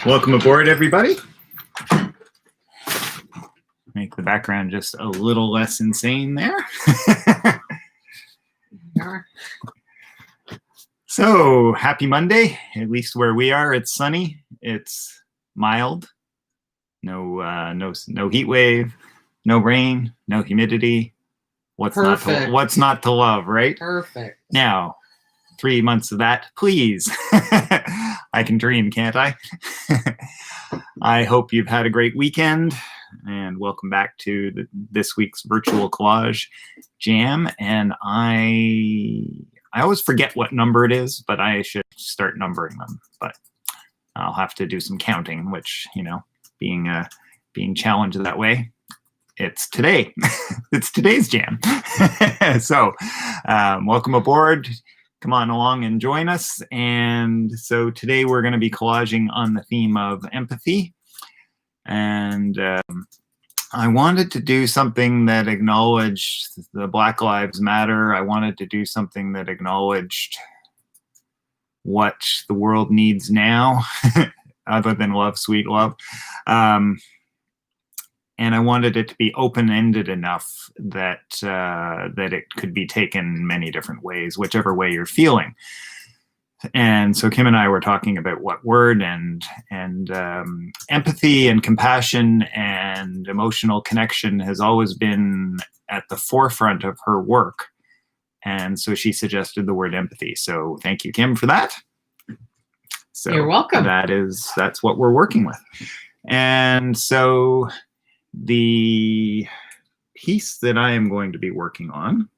Welcome aboard, everybody. Make the background just a little less insane there. So, happy Monday. At least where we are, it's sunny. It's mild. No heat wave. No rain. No humidity. What's not to love, right? Perfect. Now, 3 months of that, please. I can dream, can't I? I hope you've had a great weekend, and welcome back to this week's virtual collage jam. And I always forget what number it is, but I should start numbering them. But I'll have to do some counting, which, you know, being challenged that way, it's today. It's today's jam. So welcome aboard. Come on along and join us. And so today we're going to be collaging on the theme of empathy. And I wanted to do something that acknowledged the Black Lives Matter. I wanted to do something that acknowledged what the world needs now, other than love, sweet love. And I wanted it to be open-ended enough that that it could be taken many different ways, whichever way you're feeling. And so Kim and I were talking about what word and empathy and compassion and emotional connection has always been at the forefront of her work. And so she suggested the word empathy. So thank you, Kim, for that. So you're welcome. That's what we're working with. And so the piece that I am going to be working on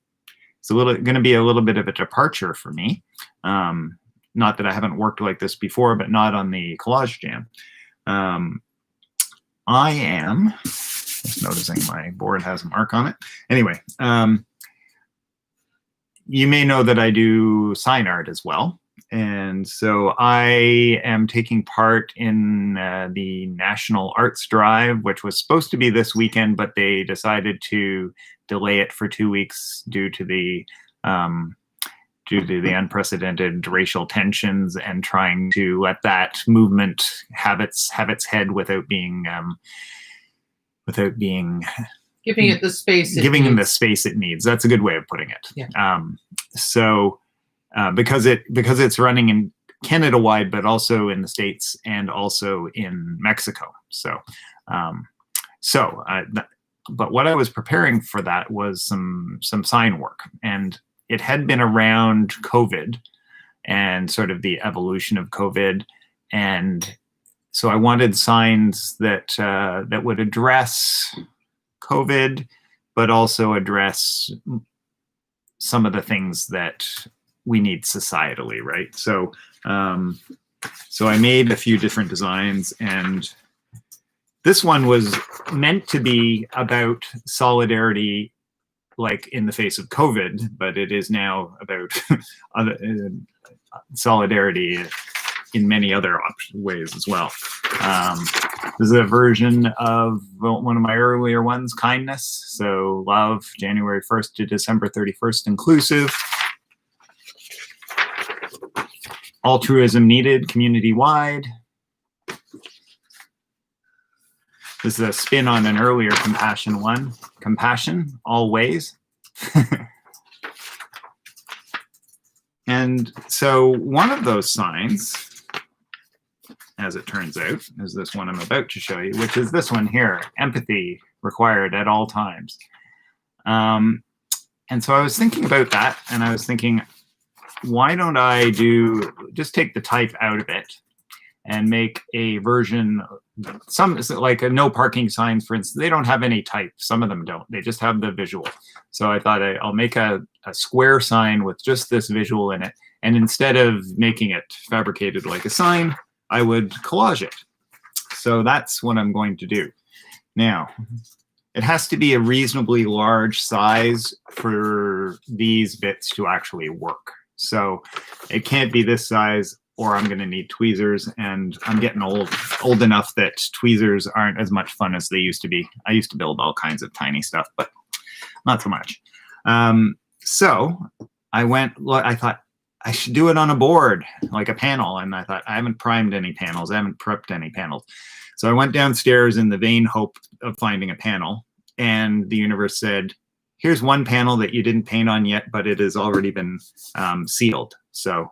is going to be a little bit of a departure for me. Not that I haven't worked like this before, but not on the collage jam. I am just noticing my board has a mark on it. Anyway, you may know that I do sign art as well. And so I am taking part in the National Arts Drive, which was supposed to be this weekend, but they decided to delay it for 2 weeks due to the unprecedented racial tensions and trying to let that movement have its head without being giving it the space it needs. That's a good way of putting it. Yeah. Because it's running in Canada-wide, but also in the States and also in Mexico. But what I was preparing for that was some sign work, and it had been around COVID and sort of the evolution of COVID, and so I wanted signs that would address COVID, but also address some of the things that we need societally, right? So I made a few different designs, and this one was meant to be about solidarity, like in the face of COVID, but it is now about solidarity in many other ways as well. This is a version of one of my earlier ones, kindness. So love, January 1st to December 31st inclusive. Altruism needed, community-wide. This is a spin on an earlier compassion one. Compassion, always. And so one of those signs, as it turns out, is this one I'm about to show you, which is this one here, empathy required at all times. And so I was thinking about that, and I was thinking, why don't I just take the type out of it and make a version, some like a no parking signs, for instance. They don't have any type. Some of them don't. They just have the visual. So I thought I'll make a square sign with just this visual in it. And instead of making it fabricated like a sign, I would collage it. So that's what I'm going to do. Now, it has to be a reasonably large size for these bits to actually work. So it can't be this size, or I'm going to need tweezers, and I'm getting old enough that tweezers aren't as much fun as they used to be. I used to build all kinds of tiny stuff, but not so much. So I thought, I should do it on a board, like a panel. And I thought, I haven't primed any panels. I haven't prepped any panels. So I went downstairs in the vain hope of finding a panel. And the universe said, here's one panel that you didn't paint on yet, but it has already been sealed. So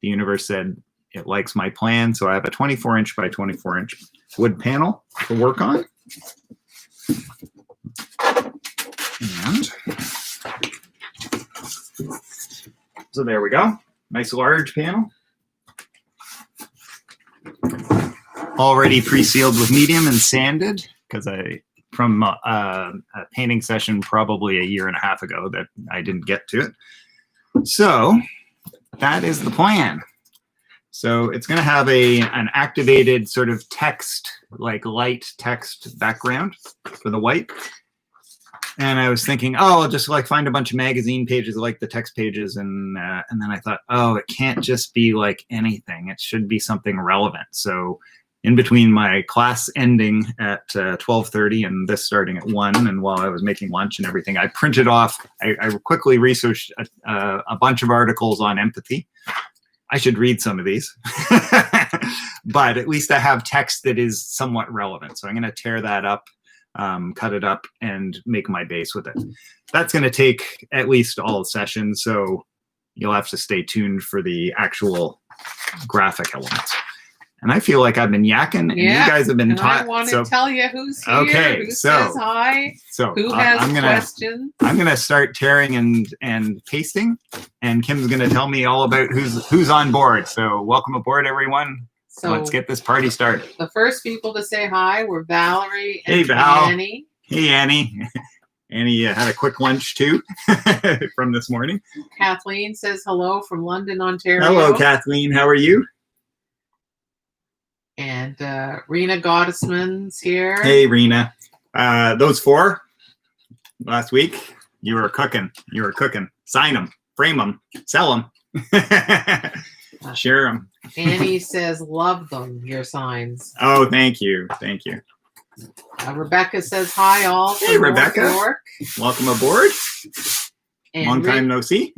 the universe said it likes my plan. So I have a 24-inch by 24-inch wood panel to work on. And so there we go. Nice large panel. Already pre-sealed with medium and sanded, because from a painting session probably a year and a half ago that I didn't get to it. So that is the plan. So it's going to have an activated sort of text, like light text background for the white. And I was thinking, oh, I'll just like find a bunch of magazine pages like the text pages. And then I thought, oh, it can't just be like anything. It should be something relevant. So in between my class ending at 12:30 and this starting at 1, and while I was making lunch and everything, I printed off, I quickly researched a bunch of articles on empathy. I should read some of these, but at least I have text that is somewhat relevant. So I'm going to tear that up, cut it up, and make my base with it. That's going to take at least all sessions, so you'll have to stay tuned for the actual graphic elements. And I feel like I've been yakking, and you guys have been taught. I want to tell you who's here, okay, who so, says hi, so who has questions. I'm gonna start tearing and pasting, and Kim's gonna tell me all about who's on board. So welcome aboard, everyone. So let's get this party started. The first people to say hi were Valerie and hey, Val. Annie. Hey, Annie. Annie had a quick lunch too from this morning. Kathleen says hello from London, Ontario. Hello, Kathleen. How are you? And Rena Gottesman's here. Hey, Rena. Those 4 last week, you were cooking. You were cooking. Sign them, frame them, sell them, share them. Annie says, love them, your signs. Oh, thank you. Thank you. Rebecca says, hi, all. Hey, Rebecca. York. Welcome aboard. And long time no see.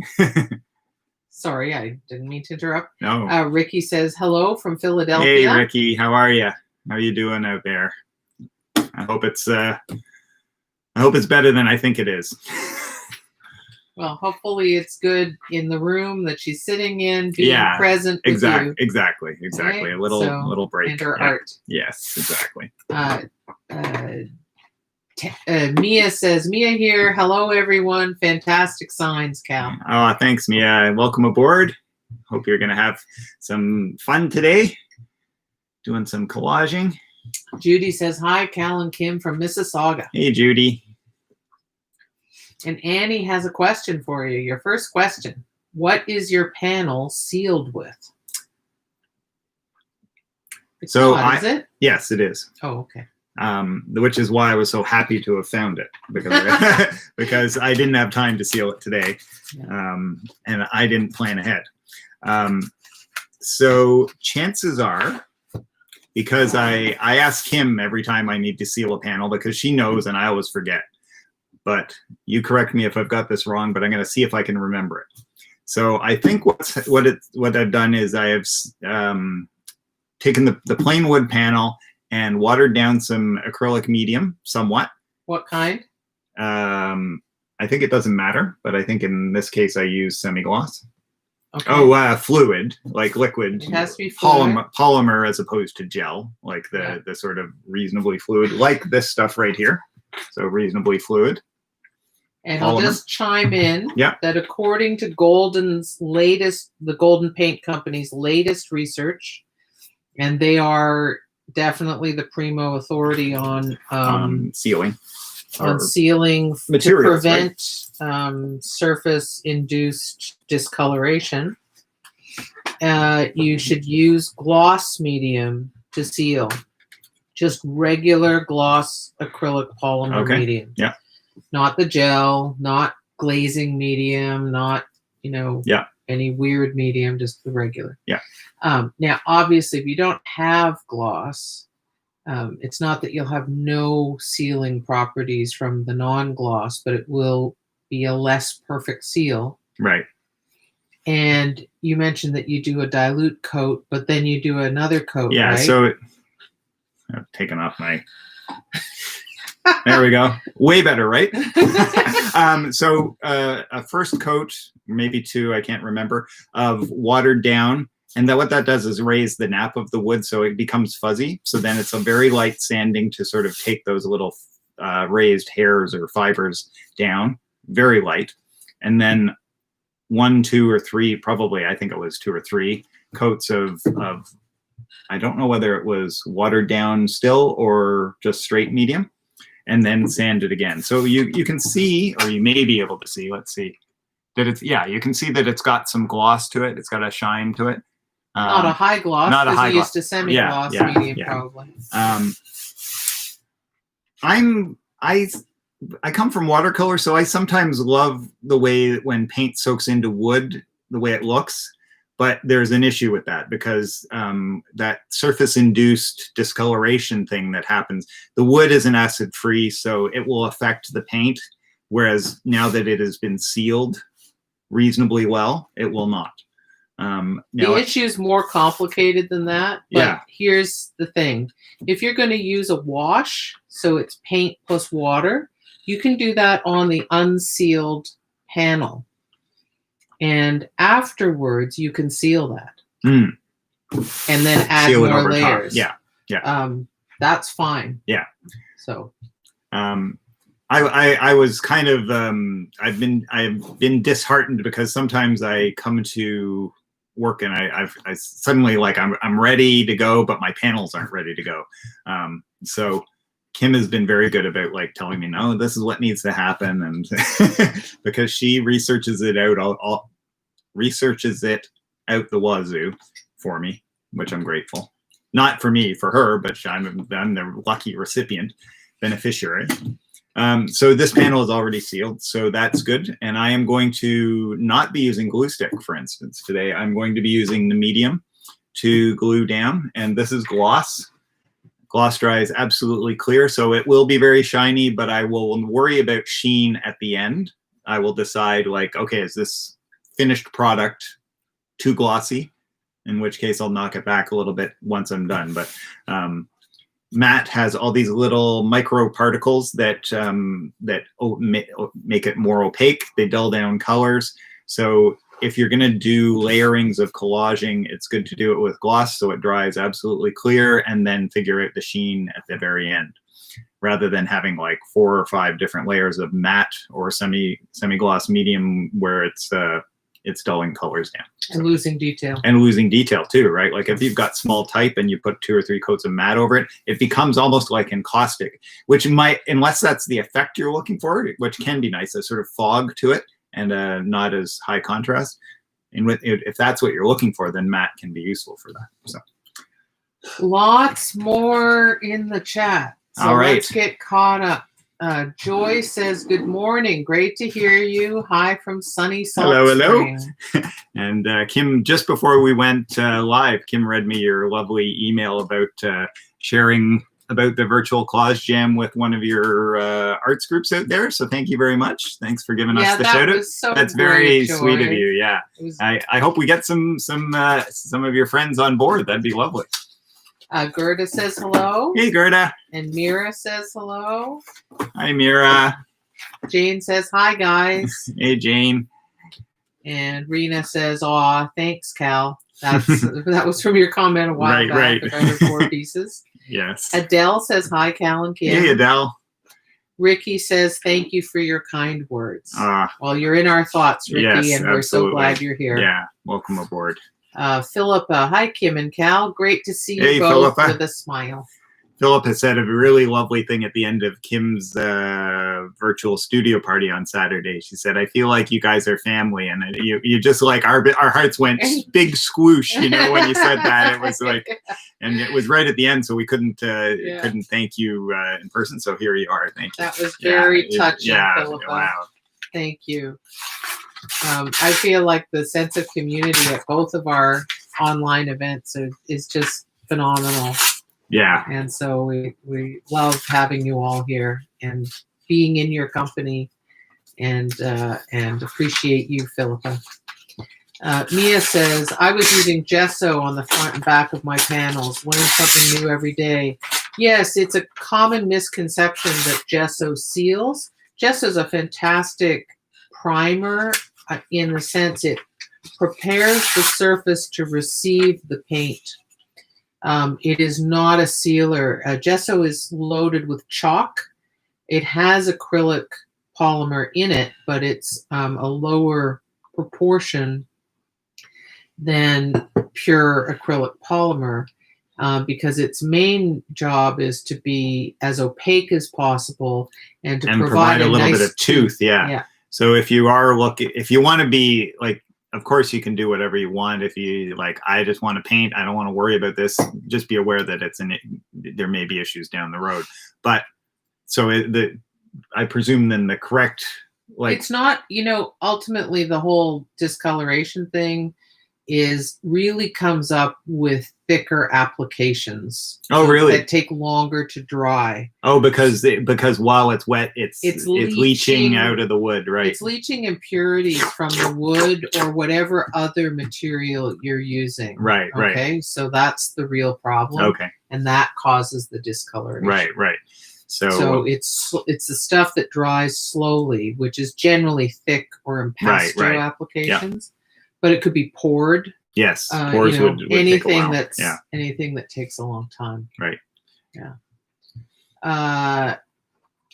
Sorry, I didn't mean to interrupt. No. Ricky says, hello from Philadelphia. Hey, Ricky. How are you? How are you doing out there? I hope it's better than I think it is. Well, hopefully it's good in the room that she's sitting in, being present with you. Exactly. Okay? A little break. And her art. Yes, exactly. Mia says, Mia here. Hello, everyone. Fantastic signs, Cal. Oh, thanks, Mia. Welcome aboard. Hope you're going to have some fun today doing some collaging. Judy says, hi, Cal and Kim from Mississauga. Hey, Judy. And Annie has a question for you. Your first question. What is your panel sealed with? It's not, is it? Yes, it is. Oh, okay. Which is why I was so happy to have found it, because I didn't have time to seal it today, and I didn't plan ahead. So chances are, because I ask Kim every time I need to seal a panel, because she knows and I always forget. But you correct me if I've got this wrong, but I'm going to see if I can remember it. So I think what I've done is I have taken the plain wood panel and watered down some acrylic medium somewhat. What kind? I think it doesn't matter, but I think in this case I use semi-gloss. Okay. Oh, fluid, like liquid. It has to be fluid. Polymer as opposed to gel, like the sort of reasonably fluid, like this stuff right here. So reasonably fluid. And Polymer. I'll just chime in that according to the Golden Paint Company's latest research, and they are definitely the primo authority on sealing. On sealing to prevent surface-induced discoloration. You should use gloss medium to seal. Just regular gloss acrylic polymer medium. Yeah. Not the gel, not glazing medium, not, any weird medium, just the regular. Yeah. Now, obviously, if you don't have gloss, it's not that you'll have no sealing properties from the non-gloss, but it will be a less perfect seal. Right. And you mentioned that you do a dilute coat, but then you do another coat, Yeah, right? so I've taken off my... There we go. Way better, right? So a first coat, maybe two, I can't remember, of watered down. And what that does is raise the nap of the wood so it becomes fuzzy. So then it's a very light sanding to sort of take those little raised hairs or fibers down, very light. And then 1, 2, or 3, probably, I think it was 2 or 3 coats of I don't know whether it was watered down still or just straight medium, and then sand it again. So you can see, or you may be able to see, let's see, that it's, yeah, you can see that it's got some gloss to it. It's got a shine to it. Not a high gloss, not a high we gloss. used a semi-gloss medium probably. I come from watercolor, so I sometimes love the way when paint soaks into wood, the way it looks. But there's an issue with that because that surface-induced discoloration thing that happens, the wood isn't acid-free, so it will affect the paint. Whereas now that it has been sealed reasonably well, it will not. The issue is more complicated than that. But yeah. Here's the thing. If you're going to use a wash, so it's paint plus water, you can do that on the unsealed panel. And afterwards, you can seal that. And then add seal more layers. Yeah. Yeah. That's fine. Yeah. So I was kind of I've been disheartened because sometimes I come to work and I suddenly like I'm ready to go, but my panels aren't ready to go. So Kim has been very good about like telling me, no, this is what needs to happen, and because she researches it out, researches it out the wazoo for me, which I'm grateful. Not for me, for her, but I'm the lucky recipient, beneficiary. So this panel is already sealed, so that's good. And I am going to not be using glue stick, for instance, today. I'm going to be using the medium to glue down, and this is gloss. Gloss dry is absolutely clear, so it will be very shiny, but I will worry about sheen at the end. I will decide, like, okay, is this finished product too glossy? In which case I'll knock it back a little bit once I'm done. But matte has all these little micro particles that make it more opaque. They dull down colors. So if you're going to do layerings of collaging, it's good to do it with gloss so it dries absolutely clear, and then figure out the sheen at the very end, rather than having like 4 or 5 different layers of matte or semi-gloss medium where it's dulling colors down. And losing detail. And losing detail too, right? Like if you've got small type and you put 2 or 3 coats of matte over it, it becomes almost like encaustic, which might, unless that's the effect you're looking for, which can be nice, a sort of fog to it and not as high contrast. And if that's what you're looking for, then matte can be useful for that. So lots more in the chat. So all right, let's get caught up. Joy says, good morning. Great to hear you. Hi from sunny Salt Spring. And Kim, just before we went live, Kim read me your lovely email about sharing about the virtual collage jam with one of your arts groups out there. So thank you very much. Thanks for giving us the shout out. So that's very sweet of you. Yeah. I hope we get some of your friends on board. That'd be lovely. Gerda says hello. Hey, Gerda. And Mira says hello. Hi, Mira. Jane says hi, guys. Hey, Jane. And Rena says, aw, thanks, Cal. That was from your comment a while back about her 4 pieces. Yes. Adele says hi, Cal and Kim. Hey, Adele. Ricky says, thank you for your kind words. Well, you're in our thoughts, Ricky, yes, and we're so glad you're here. Yeah, welcome aboard. Philippa, hi, Kim and Cal. Great to see you both Philippa. With a smile. Philippa said a really lovely thing at the end of Kim's virtual studio party on Saturday. She said, I feel like you guys are family. And you just like, our hearts went big squoosh, you know, when you said that. It was like, and it was right at the end, so we couldn't thank you in person. So here you are. Thank you. That was very touching, Philippa. Wow. Thank you. I feel like the sense of community at both of our online events is just phenomenal. Yeah. And so we love having you all here and being in your company, and appreciate you, Philippa. Mia says, I was using gesso on the front and back of my panels. Learn something new every day. Yes, it's a common misconception that gesso seals. Gesso is a fantastic primer in the sense it prepares the surface to receive the paint. It is not a sealer. Gesso is loaded with chalk. It has acrylic polymer in it, but it's a lower proportion than pure acrylic polymer because its main job is to be as opaque as possible and to provide a little nice bit of tooth. Yeah. So if you want to be like, of course you can do whatever you want. If you like, I just want to paint, I don't want to worry about this. Just be aware that there may be issues down the road. But so I presume then the correct, like, it's not, ultimately the whole discoloration thing really comes up with thicker applications. Oh, really? That take longer to dry. Oh, because while it's wet, it's leaching out of the wood, right? It's leaching impurities from the wood or whatever other material you're using. Right. Okay, so that's the real problem. Okay. And that causes the discoloration. Right. So it's the stuff that dries slowly, which is generally thick or impasto applications. Yep. But it could be poured. Yes, pours would anything take a while. Anything that takes a long time. Right. Yeah.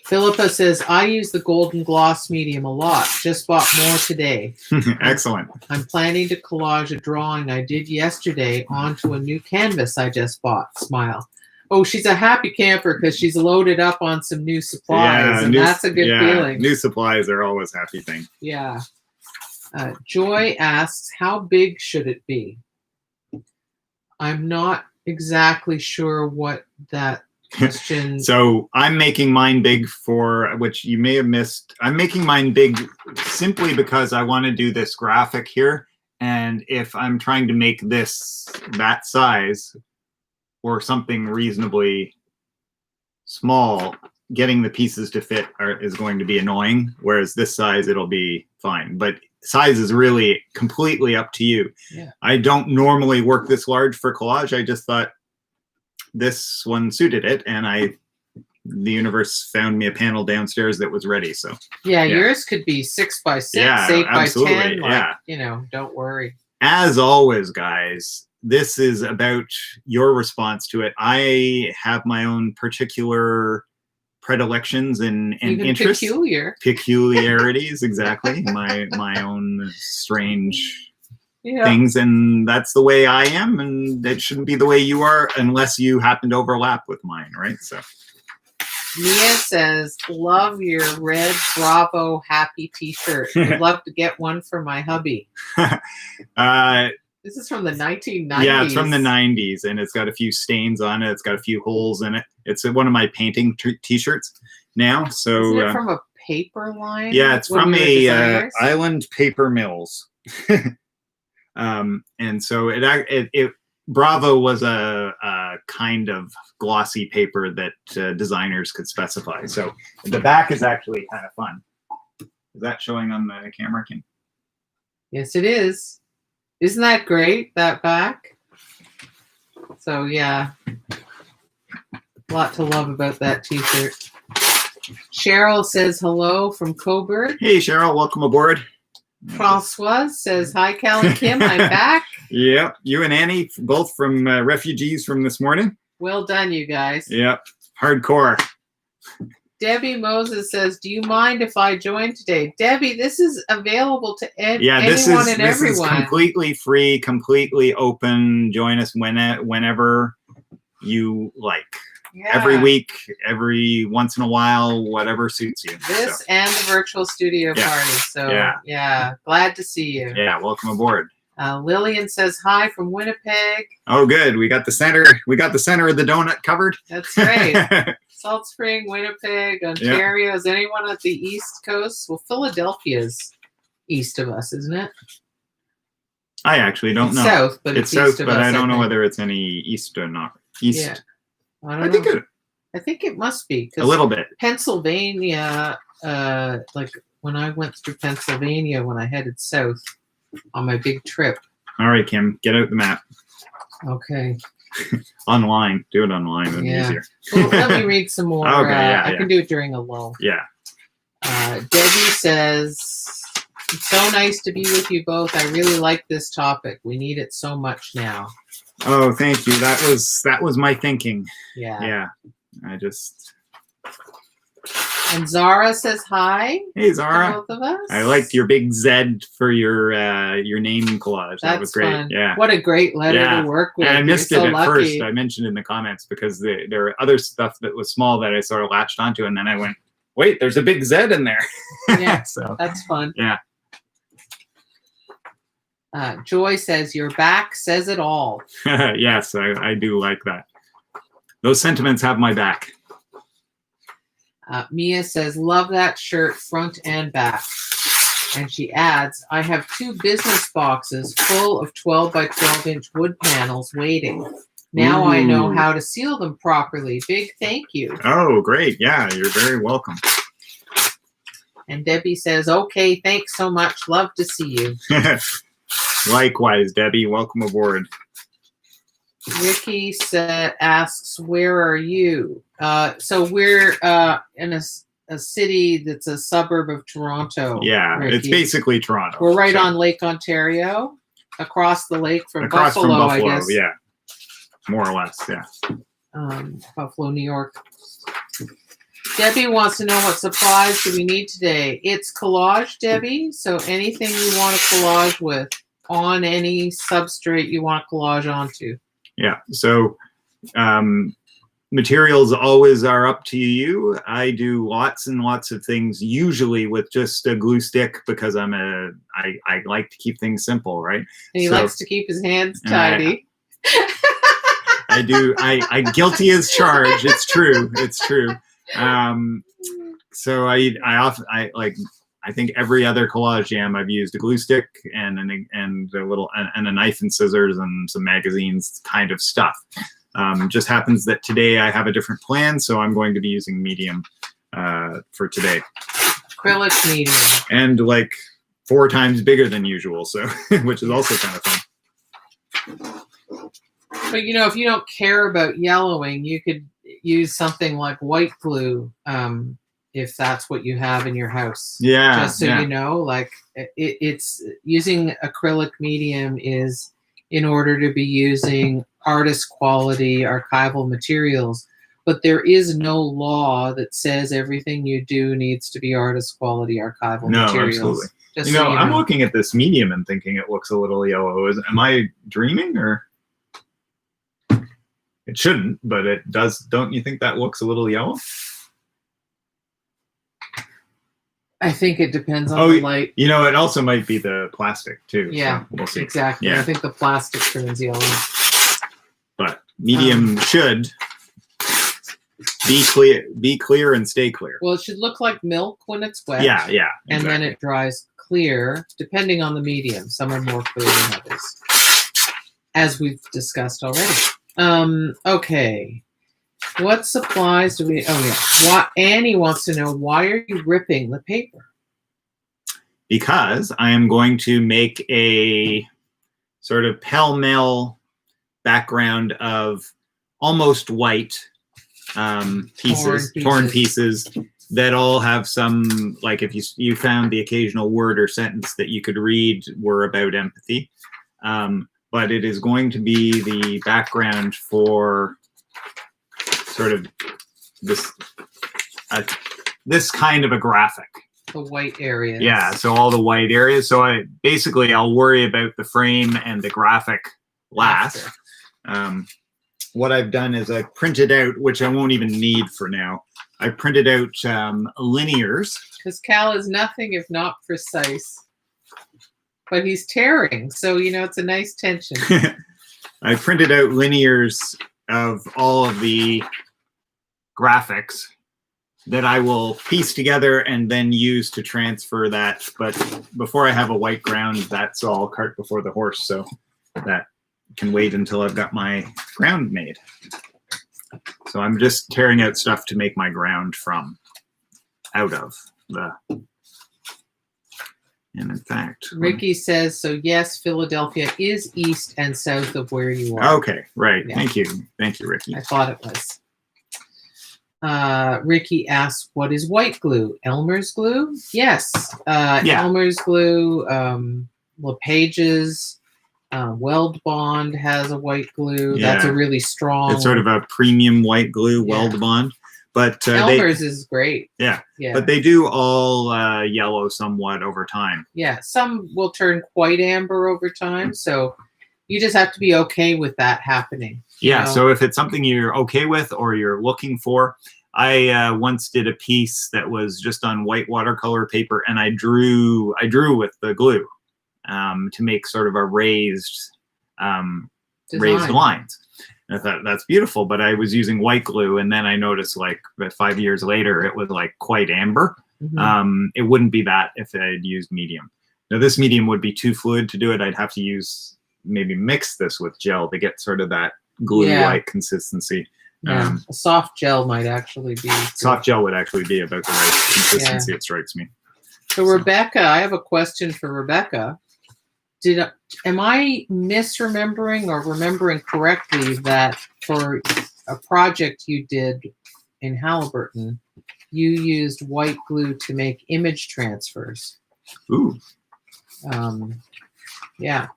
Philippa says, I use the golden gloss medium a lot. Just bought more today. Excellent. I'm planning to collage a drawing I did yesterday onto a new canvas I just bought. Smile. Oh, she's a happy camper because she's loaded up on some new supplies, and that's a good feeling. New supplies are always a happy thing. Yeah. Joy asks, how big should it be? I'm not exactly sure what that question. So I'm making mine big which you may have missed. I'm making mine big simply because I want to do this graphic here. And if I'm trying to make that size or something reasonably small, getting the pieces to fit is going to be annoying. Whereas this size, it'll be fine. But size is really completely up to you. Yeah. I don't normally work this large for collage. I just thought this one suited it, and the universe found me a panel downstairs that was ready. So yours could be 6 by 6, 8 absolutely. by 10. Don't worry. As always, guys, this is about your response to it. I have my own particular predilections and interests, peculiarities. Exactly, my own strange things, and that's the way I am, and it shouldn't be the way you are unless you happen to overlap with mine, right? So Mia says, love your red Bravo happy t-shirt. I'd love to get one for my hubby. This is from the 1990s. Yeah, it's from the 90s, and it's got a few stains on it. It's got a few holes in it. It's one of my painting t-shirts now. So isn't it from a paper line? Yeah, it's from a Island Paper Mills. And so it Bravo was a kind of glossy paper that designers could specify. So the back is actually kind of fun. Is that showing on the camera, Kim? Yes, it is. Isn't that great, that back? So, yeah. A lot to love about that t-shirt. Cheryl says hello from Coburg. Hey, Cheryl, welcome aboard. Francois says, hi, Cal and Kim, I'm back. Yeah, you and Annie, both from refugees from this morning. Well done, you guys. Yep, hardcore. Debbie Moses says, do you mind if I join today? Debbie, this is available to anyone and everyone. This is completely free, completely open. Join us whenever you like. Yeah. Every week, every once in a while, whatever suits you. This and the virtual studio party. So, yeah, glad to see you. Yeah, welcome aboard. Lillian says hi from Winnipeg. Oh, good. We got the center. We got the center of the donut covered. That's right. Salt Spring, Winnipeg, Ontario. Is anyone at the East Coast? Well, Philadelphia's east of us, isn't it? I actually don't know. South, but it's south, east of but us, I don't know whether it's any east or not. East. Yeah. I think it must be. A little bit. Pennsylvania, like when I went through Pennsylvania when I headed south, on my big trip. All right, Kim, get out the map. Okay. Online. Do it online. It'll be Yeah. easier. Well, let me read some more. Okay, yeah, I can do it during a lull. Yeah. Debbie says, it's so nice to be with you both. I really like this topic. We need it so much now. Oh, thank you. That was my thinking. Yeah. Yeah. I just. And Zara says hi. Hey, To Zara. both of us. I liked your big Z for your name collage. That was That's great. fun. Yeah. What a great letter Yeah. to work with. And I missed You're it so at lucky. first. I mentioned in the comments because there were other stuff that was small that I sort of latched onto, and then I went, wait, there's a big Z in there. Yeah. So That's fun. yeah. Joy says, your back says it all. Yes, I do like that. Those sentiments have my back. Mia says, love that shirt front and back. And she adds, I have 2 business boxes full of 12 by 12 inch wood panels waiting. Now I know Ooh. how to seal them properly. Big thank you. Oh, great. Yeah, you're very welcome. And Debbie says, okay, thanks so much. Love to see you. Likewise, Debbie. Welcome aboard. Ricky asks, where are you? So we're in a city that's a suburb of Toronto. Yeah, Ricky. it's basically Toronto. We're right so on Lake Ontario, across the lake from across Buffalo, from Buffalo, I guess. yeah. More or less, yeah. Buffalo, New York. Debbie wants to know what supplies do we need today. It's collage, Debbie. So anything you want to collage with on any substrate you want to collage onto. Yeah, so materials always are up to you. I do lots and lots of things, usually with just a glue stick because I like to keep things simple, right? And he likes to keep his hands tidy. I do. I guilty as charged. It's true. It's true. So I think every other collage jam I've used a glue stick and a knife and scissors and some magazines kind of stuff. Just happens that today I have a different plan, so I'm going to be using medium for today. Acrylic medium. And like 4 times bigger than usual, so which is also kind of fun. But you know, if you don't care about yellowing, you could use something like white glue. If that's what you have in your house. Yeah. Just so you know, like it's using acrylic medium is in order to be using artist quality archival materials. But there is no law that says everything you do needs to be artist quality archival materials. No, absolutely. Just you know, so I'm looking at this medium and thinking it looks a little yellow. Am I dreaming or? It shouldn't, but it does. Don't you think that looks a little yellow? I think it depends on the light. You know, it also might be the plastic too. Yeah, so we'll see. Exactly. Yeah. I think the plastic turns yellow. But medium should be clear and stay clear. Well, it should look like milk when it's wet. Yeah, yeah. Exactly. And then it dries clear, depending on the medium. Some are more clear than others, as we've discussed already. Okay. What supplies do we? Oh yeah. Annie wants to know, why are you ripping the paper? Because I am going to make a sort of pell-mell background of almost white torn pieces that all have some, like if you found the occasional word or sentence that you could read were about empathy. But it is going to be the background for sort of this kind of a graphic. The white areas. Yeah, so all the white areas. So I'll worry about the frame and the graphic last. What I've done is I've printed out, which I won't even need for now. I printed out linears. Because Cal is nothing if not precise. But he's tearing, so you know it's a nice tension. I printed out linears of all of the graphics that I will piece together and then use to transfer that. But before I have a white ground, that's all cart before the horse. So that can wait until I've got my ground made. So I'm just tearing out stuff to make my ground out of. And in fact, Ricky says, so yes, Philadelphia is east and south of where you are. okay, right. Yeah. Thank you, Ricky. I thought it was. Ricky asks, what is white glue? Elmer's glue? Yes. Yeah. Elmer's glue, LePage's, Weld Bond has a white glue. That's a Yeah. really strong. It's sort of a premium white glue, Yeah. Weld Bond. But Elmer's is great. Yeah. Yeah. But they do all yellow somewhat over time. Yeah. Some will turn quite amber over time. So you just have to be okay with that happening. Yeah. know? So if it's something you're okay with or you're looking for, I once did a piece that was just on white watercolor paper, and I drew with the glue to make sort of a raised lines. And I thought that's beautiful, but I was using white glue, and then I noticed like that 5 years later it was like quite amber. Mm-hmm. It wouldn't be that if I'd used medium. Now this medium would be too fluid to do it. I'd have to maybe mix this with gel to get sort of that glue-like consistency. Yeah. A soft gel might actually be good. Soft gel would actually be about the right consistency, it strikes me. So Rebecca, I have a question for Rebecca. Am I misremembering or remembering correctly that for a project you did in Halliburton, you used white glue to make image transfers? Ooh. Yeah.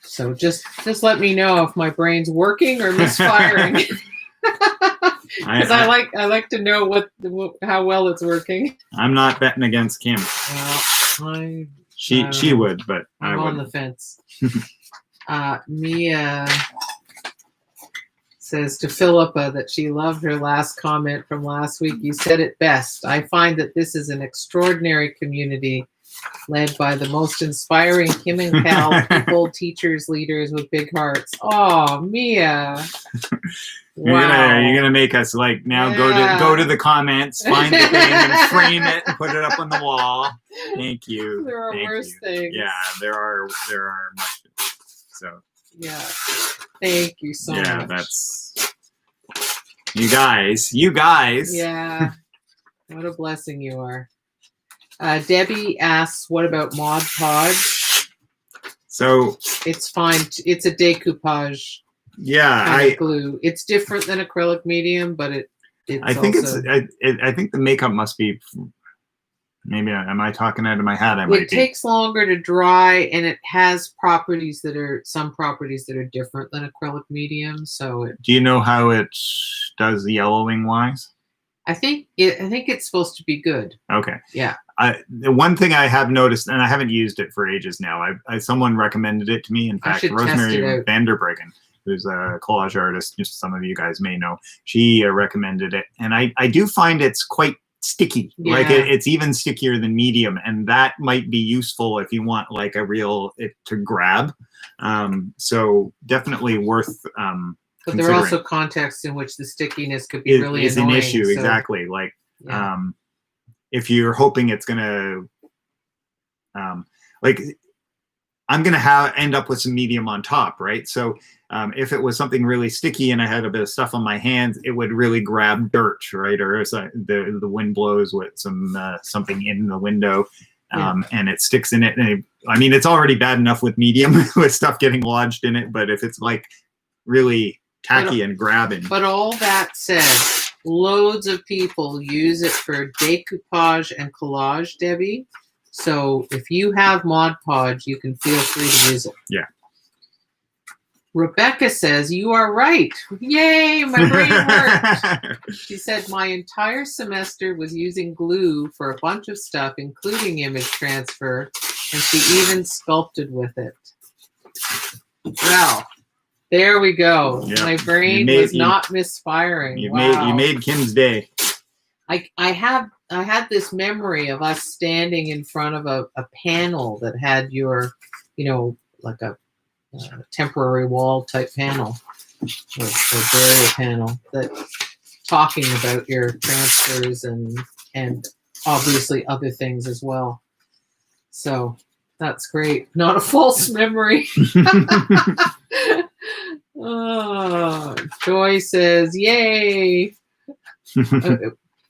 So just let me know if my brain's working or misfiring. Because I like to know how well it's working. I'm not betting against Kim. Well, she would, but I'm on the fence. Mia says to Philippa that she loved her last comment from last week. You said it best. I find that this is an extraordinary community led by the most inspiring Kim and Cal people, teachers, leaders with big hearts. Oh, Mia. Wow. You're gonna make us like now go to the comments, find the thing and frame it and put it up on the wall. Thank you. There are worse things. Yeah, there are much. So yeah. Thank you so much. Yeah, that's you guys. Yeah. What a blessing you are. Debbie asks, what about Mod Podge? So it's fine. It's a decoupage. Yeah, glue. It's different than acrylic medium, but I think I think the makeup must be. Maybe am I talking out of my hat? It takes longer to dry, and it has some properties that are different than acrylic medium. So, do you know how it does the yellowing wise? I think it's supposed to be good. Okay. Yeah. The one thing I have noticed, and I haven't used it for ages now. Someone recommended it to me. In fact, Rosemary Vanderbregen, who's a collage artist, just some of you guys may know, she recommended it, and I do find it's quite sticky. Yeah. Like it's even stickier than medium, and that might be useful if you want like it to grab. So definitely worth. But there are also contexts in which the stickiness could be really annoying. An issue, exactly. Like if you're hoping it's gonna, like I'm gonna end up with some medium on top, right? So if it was something really sticky and I had a bit of stuff on my hands, it would really grab dirt, right? Or if the wind blows with something in the window, and it sticks in it. And it's already bad enough with medium with stuff getting lodged in it, but if it's like really tacky and grabbing. But all that said, loads of people use it for decoupage and collage, Debbie. So if you have Mod Podge, you can feel free to use it. Yeah. Rebecca says, you are right. Yay, my brain worked. She said, my entire semester was using glue for a bunch of stuff, including image transfer, and she even sculpted with it. Well, there we go. Yep. My brain was not misfiring. You made Kim's day. I had this memory of us standing in front of a panel that had your, like a temporary wall type panel or barrier panel that talking about your transfers and obviously other things as well. So that's great. Not a false memory. Oh, Joy says, yay.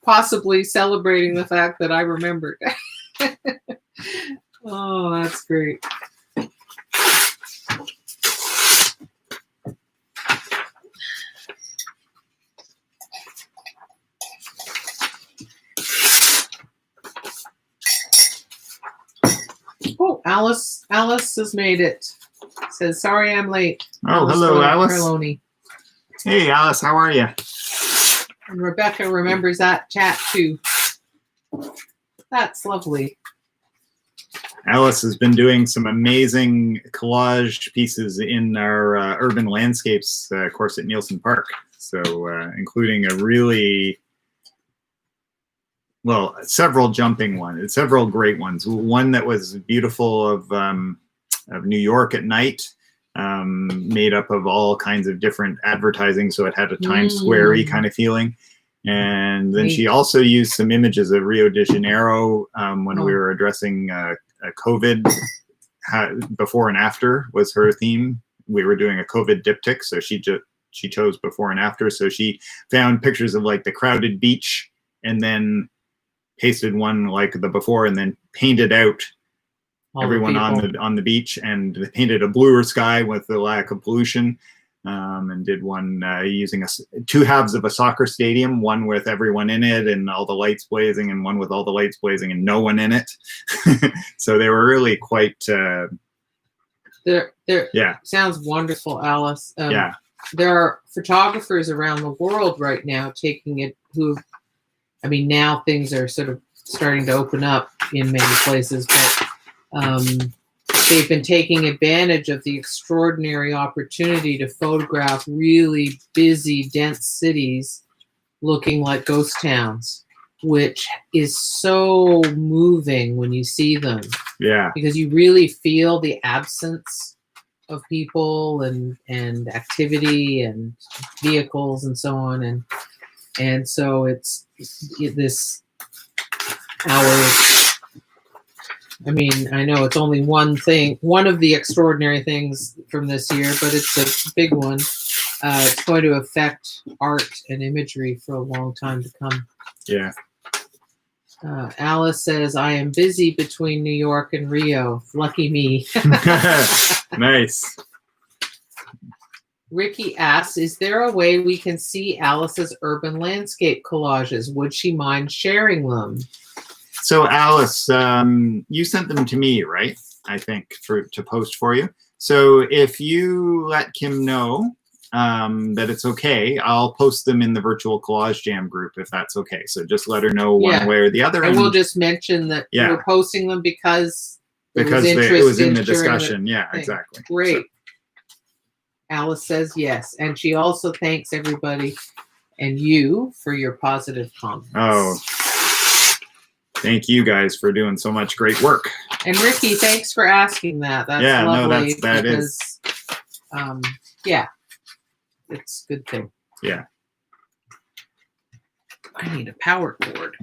Possibly celebrating the fact that I remembered. Oh, that's great. Oh, Alice has made it. Says, sorry I'm late. Oh, hello, Alice. Carloni. Hey, Alice, how are you? And Rebecca remembers that chat too. That's lovely. Alice has been doing some amazing collage pieces in our urban landscapes course at Nielsen Park. So including a really, well, several jumping ones, several great ones. One that was beautiful of New York at night, made up of all kinds of different advertising. So it had a Times Square-y kind of feeling. And then she also used some images of Rio de Janeiro when we were addressing COVID. Before and after was her theme. We were doing a COVID diptych, so she chose before and after. So she found pictures of like the crowded beach and then pasted one like the before and then painted out everyone on the beach and painted a bluer sky with the lack of pollution. And did one using two halves of a soccer stadium, one with everyone in it and all the lights blazing, and one with all the lights blazing and no one in it. So they were really quite. Yeah. Sounds wonderful, Alice. Yeah. There are photographers around the world right now taking it. Now things are sort of starting to open up in many places, but. They've been taking advantage of the extraordinary opportunity to photograph really busy, dense cities looking like ghost towns, which is so moving when you see them. Yeah. Because you really feel the absence of people and activity and vehicles and so on. And so it's this our. I know it's only one thing, one of the extraordinary things from this year, but it's a big one. It's going to affect art and imagery for a long time to come. Yeah. Alice says, I am busy between New York and Rio. Lucky me. Nice. Ricky asks, is there a way we can see Alice's urban landscape collages? Would she mind sharing them? So Alice, you sent them to me, right? I think to post for you. So if you let Kim know that it's okay, I'll post them in the virtual collage jam group if that's okay. So just let her know one way or the other. And we'll just mention that we're posting them because it was in the discussion. Yeah, exactly. Great. So. Alice says yes, and she also thanks everybody and you for your positive comments. Oh. Thank you guys for doing so much great work. And Ricky, thanks for asking that. That's lovely. That is. It's a good thing. Yeah. I need a power cord.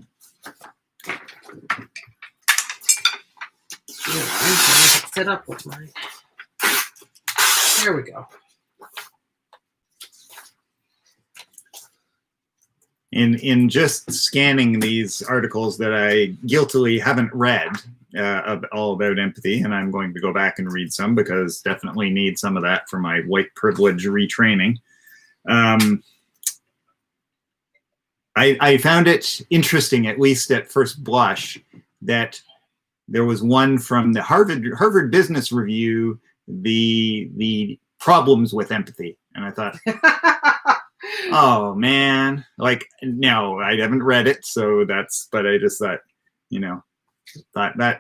I'm set up with mine. There we go. In just scanning these articles that I guiltily haven't read all about empathy, and I'm going to go back and read some because definitely need some of that for my white privilege retraining. I found it interesting, at least at first blush, that there was one from the Harvard Business Review, the problems with empathy, and I thought. Oh man, like no, I haven't read it, so but I just thought,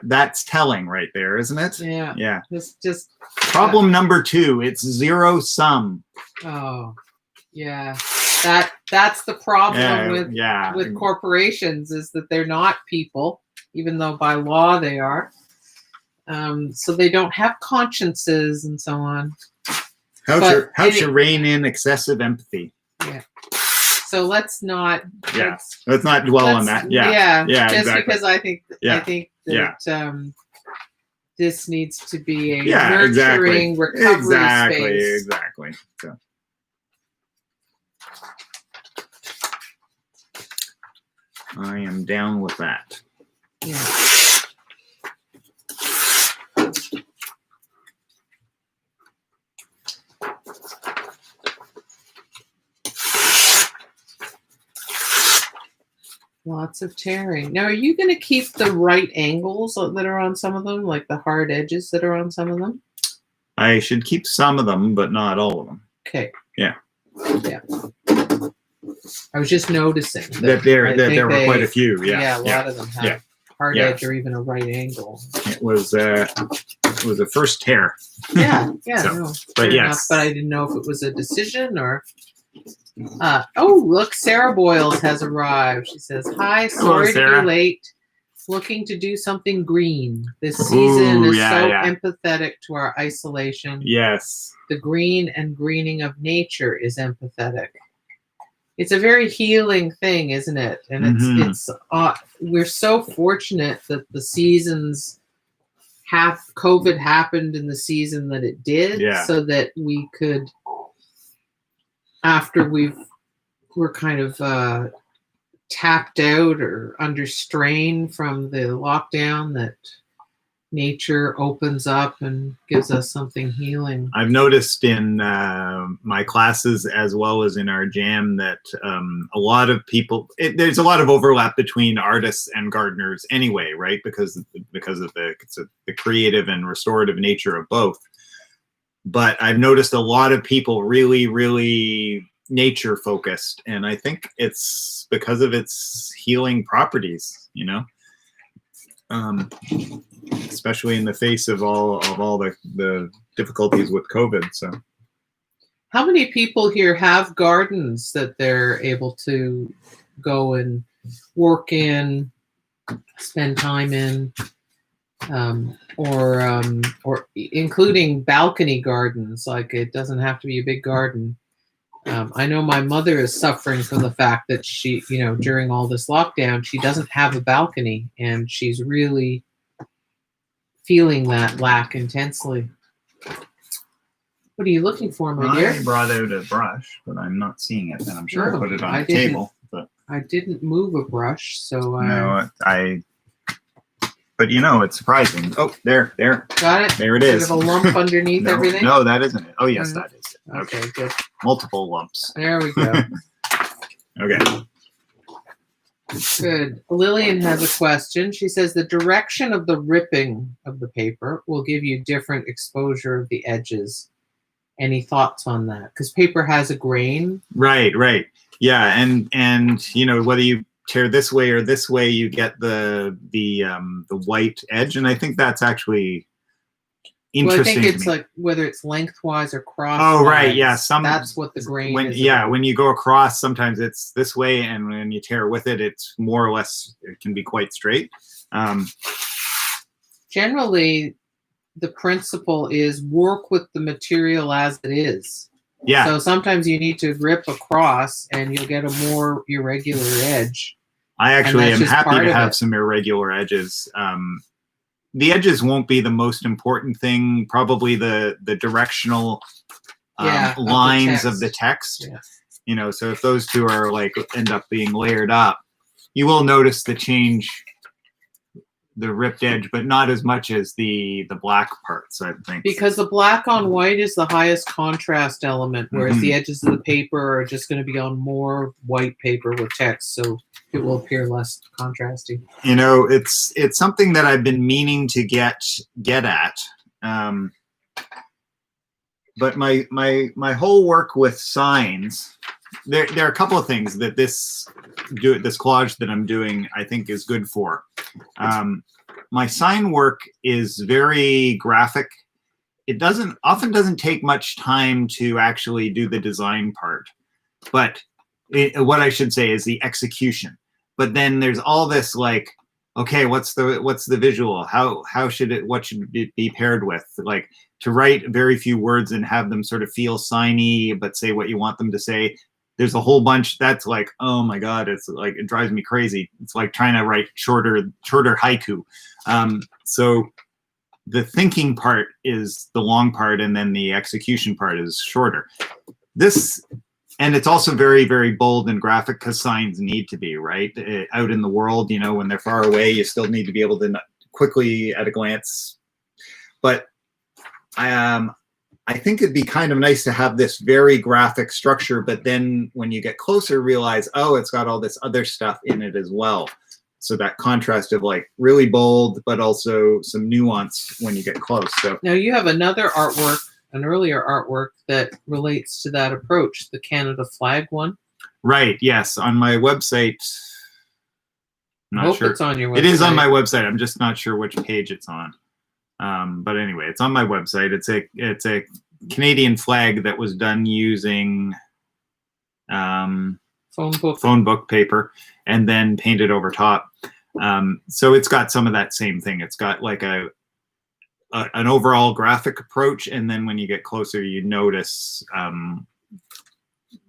that's telling right there, isn't it? Yeah. Yeah. Just problem number 2, it's zero sum. Oh, yeah. That's the problem with corporations is that they're not people, even though by law they are. So they don't have consciences and so on. How to rein in excessive empathy. Yeah. So let's not. Yeah. Let's not dwell on that. Yeah. Yeah. Just exactly. because I think that this needs to be a nurturing recovery space. Exactly. So. I am down with that. Yeah. Lots of tearing. Now, are you going to keep the right angles that are on some of them, like the hard edges that are on some of them? I should keep some of them, but not all of them. Okay. Yeah. Yeah. I was just noticing that there were quite a few. Yeah. Yeah, a lot of them have hard edge or even a right angle. It was a first tear. Yeah. So, No, but yes. enough, but I didn't know if it was a decision or. Oh, look, Sarah Boyles has arrived. She says, "Hi, sorry to be late. Looking to do something green. This season is so empathetic to our isolation. Yes. The green and greening of nature is empathetic. It's a very healing thing, isn't it? And it's we're so fortunate that the seasons COVID happened in the season that it did, so that we could, after we're kind of tapped out or under strain from the lockdown, that nature opens up and gives us something healing. I've noticed in my classes as well as in our jam that a lot of people, there's a lot of overlap between artists and gardeners anyway, right? Because of the creative and restorative nature of both. But I've noticed a lot of people really, really nature focused, and I think it's because of its healing properties, you know. Especially in the face of all the difficulties with COVID. So, how many people here have gardens that they're able to go and work in, spend time in, or including balcony gardens? Like, it doesn't have to be a big garden. I know my mother is suffering from the fact that she, during all this lockdown, she doesn't have a balcony, and she's really feeling that lack intensely. What are you looking for, my dear? I brought out a brush, but I'm not seeing it, and I'm sure I put it on the table. But I didn't move a brush, so no, But it's surprising. Oh, there. Got it. There it is. Sort of a lump underneath everything. No, that isn't it. Oh, yes, that is it. Okay, good. Multiple lumps. There we go. Okay. Good. Lillian has a question. She says the direction of the ripping of the paper will give you different exposure of the edges. Any thoughts on that? Because paper has a grain. Right. Yeah, and whether you tear this way or this way, you get the white edge, and I think that's actually interesting. Well, I think it's like whether it's lengthwise or crosswise. Oh, right, yeah. That's what the grain is. Yeah, when you go across, sometimes it's this way, and when you tear with it, it's more or less, it can be quite straight. Generally, the principle is work with the material as it is. Yeah. So sometimes you need to rip across, and you'll get a more irregular edge. I actually am happy to have some irregular edges. The edges won't be the most important thing. Probably the directional lines of the text. Yeah. So if those two are end up being layered up, you will notice the change, the ripped edge, but not as much as the black parts, I think. Because the black on white is the highest contrast element, whereas the edges of the paper are just going to be on more white paper with text, so it will appear less contrasty. It's something that I've been meaning to get at. But my whole work with signs, there are a couple of things that this collage that I'm doing, I think, is good for. My sign work is very graphic. It often doesn't take much time to actually do the design part, but what I should say is the execution. But then there's all this okay, what's the visual? What should it be paired with? To write very few words and have them sort of feel signy, but say what you want them to say. There's a whole bunch that's oh my God, it's it drives me crazy. It's like trying to write shorter haiku. So the thinking part is the long part, and then the execution part is shorter. And it's also very, very bold and graphic, because signs need to be, right? Out in the world, when they're far away, you still need to be able to quickly, at a glance. But I I think it'd be kind of nice to have this very graphic structure, but then when you get closer, realize, oh, it's got all this other stuff in it as well. So that contrast of like really bold, but also some nuance when you get close. So Now you have another artwork, an earlier artwork that relates to that approach, the Canada flag one. right, yes, on my website. I hope it's on your website. It is on my website. I'm just not sure which page it's on. But anyway, it's on my website. It's a Canadian flag that was done using phone book paper and then painted over top. So it's got some of that same thing. It's got like an overall graphic approach, and then when you get closer, you notice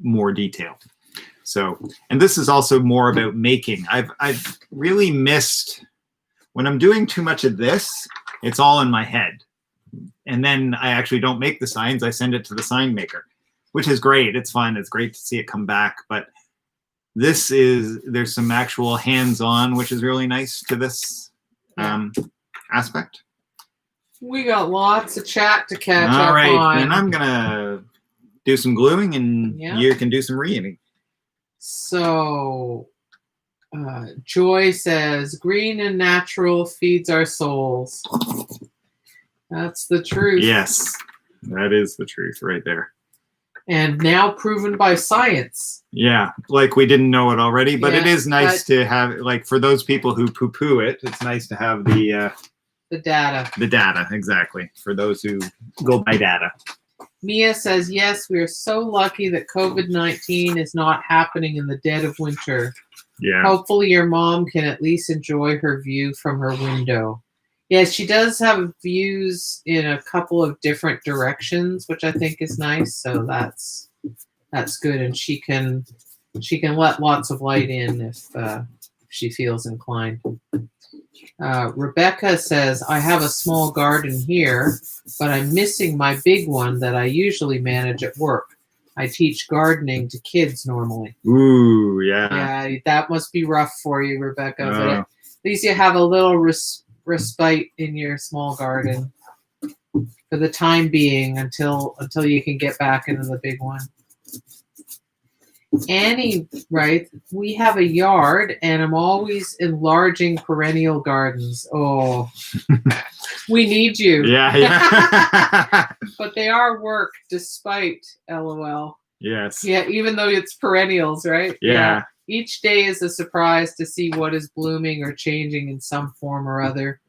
more detail. So, and this is also more about making. I've really missed when I'm doing too much of this. It's all in my head, and then I actually don't make the signs. I send it to the sign maker, which is great. It's fun. It's great to see it come back. But there's some actual hands-on, which is really nice to this aspect. We got lots of chat to catch up on. All right, then I'm gonna do some gluing, and you can do some reading. So, Joy says, green and natural feeds our souls. That's the truth. Yes, that is the truth right there. And now proven by science. Yeah, like we didn't know it already, but it is nice to have, like, for those people who poo-poo it, it's nice to have the data. The data, exactly, for those who go by data. Mia says, yes, we are so lucky that COVID-19 is not happening in the dead of winter. Yeah. Hopefully your mom can at least enjoy her view from her window. Yes, she does have views in a couple of different directions, which I think is nice. So that's good, and she can let lots of light in if she feels inclined. Rebecca says, I have a small garden here, but I'm missing my big one that I usually manage at work. I teach gardening to kids normally. Ooh, yeah. Yeah, that must be rough for you, Rebecca. But at least you have a little respite in your small garden for the time being until you can get back into the big one. Annie writes, we have a yard and I'm always enlarging perennial gardens. Oh, we need you. Yeah. But they are work despite LOL. Yes. Yeah, even though it's perennials, right? Yeah. Each day is a surprise to see what is blooming or changing in some form or other.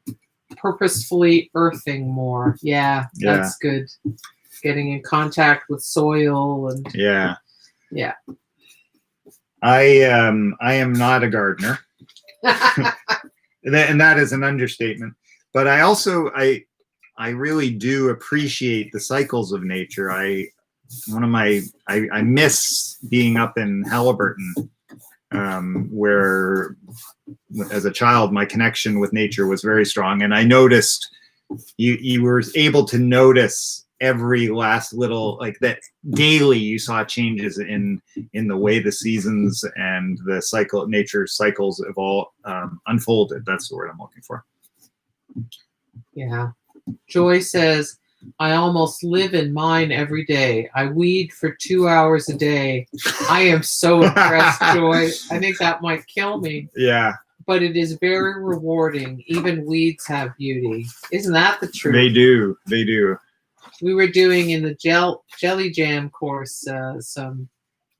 Purposefully earthing more. Yeah, that's good. Getting in contact with soil and yeah. I am not a gardener, and that is an understatement. But I also I really do appreciate the cycles of nature. I miss being up in Halliburton, where as a child my connection with nature was very strong, and I noticed you were able to notice every last little, like that daily you saw changes in the way the seasons and the nature cycles evolve, unfolded. That's the word I'm looking for. Yeah. Joy says, I almost live in mine every day. I weed for 2 hours a day. I am so impressed, Joy. I think that might kill me. Yeah. But it is very rewarding. Even weeds have beauty. Isn't that the truth? They do. They do. We were doing in the Jelly Jam course some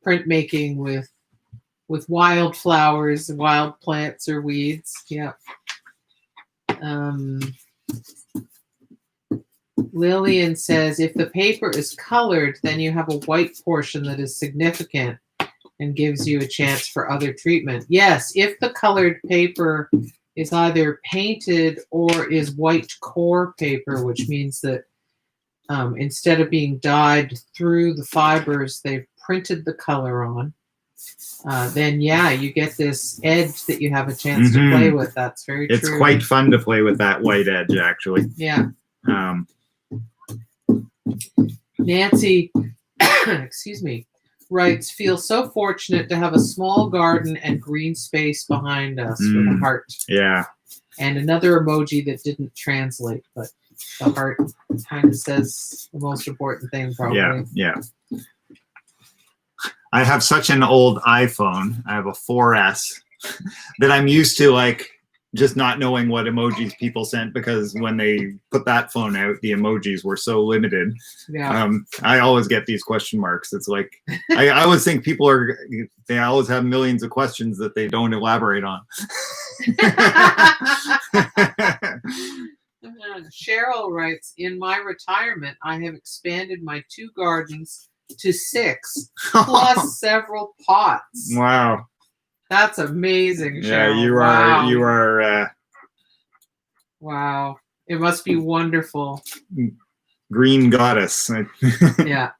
printmaking with wildflowers, wild plants or weeds. Yeah. Lillian says, if the paper is colored, then you have a white portion that is significant and gives you a chance for other treatment. Yes, if the colored paper is either painted or is white core paper, which means that instead of being dyed through the fibers, they've printed the color on, then you get this edge that you have a chance to play with. That's very true. It's quite fun to play with that white edge, actually. Yeah. Nancy, excuse me, writes, feel so fortunate to have a small garden and green space behind us with a heart. Yeah. And another emoji that didn't translate, but the heart kind of says the most important thing, probably. Yeah. I have such an old iPhone. I have a 4S that I'm used to like just not knowing what emojis people sent, because when they put that phone out, the emojis were so limited. Yeah. I always get these question marks. It's like I always think they always have millions of questions that they don't elaborate on. Cheryl writes, in my retirement, I have expanded my 2 gardens to 6, plus several pots. Wow. That's amazing, Cheryl. Yeah, you are wow. It must be wonderful. Green goddess. Yeah.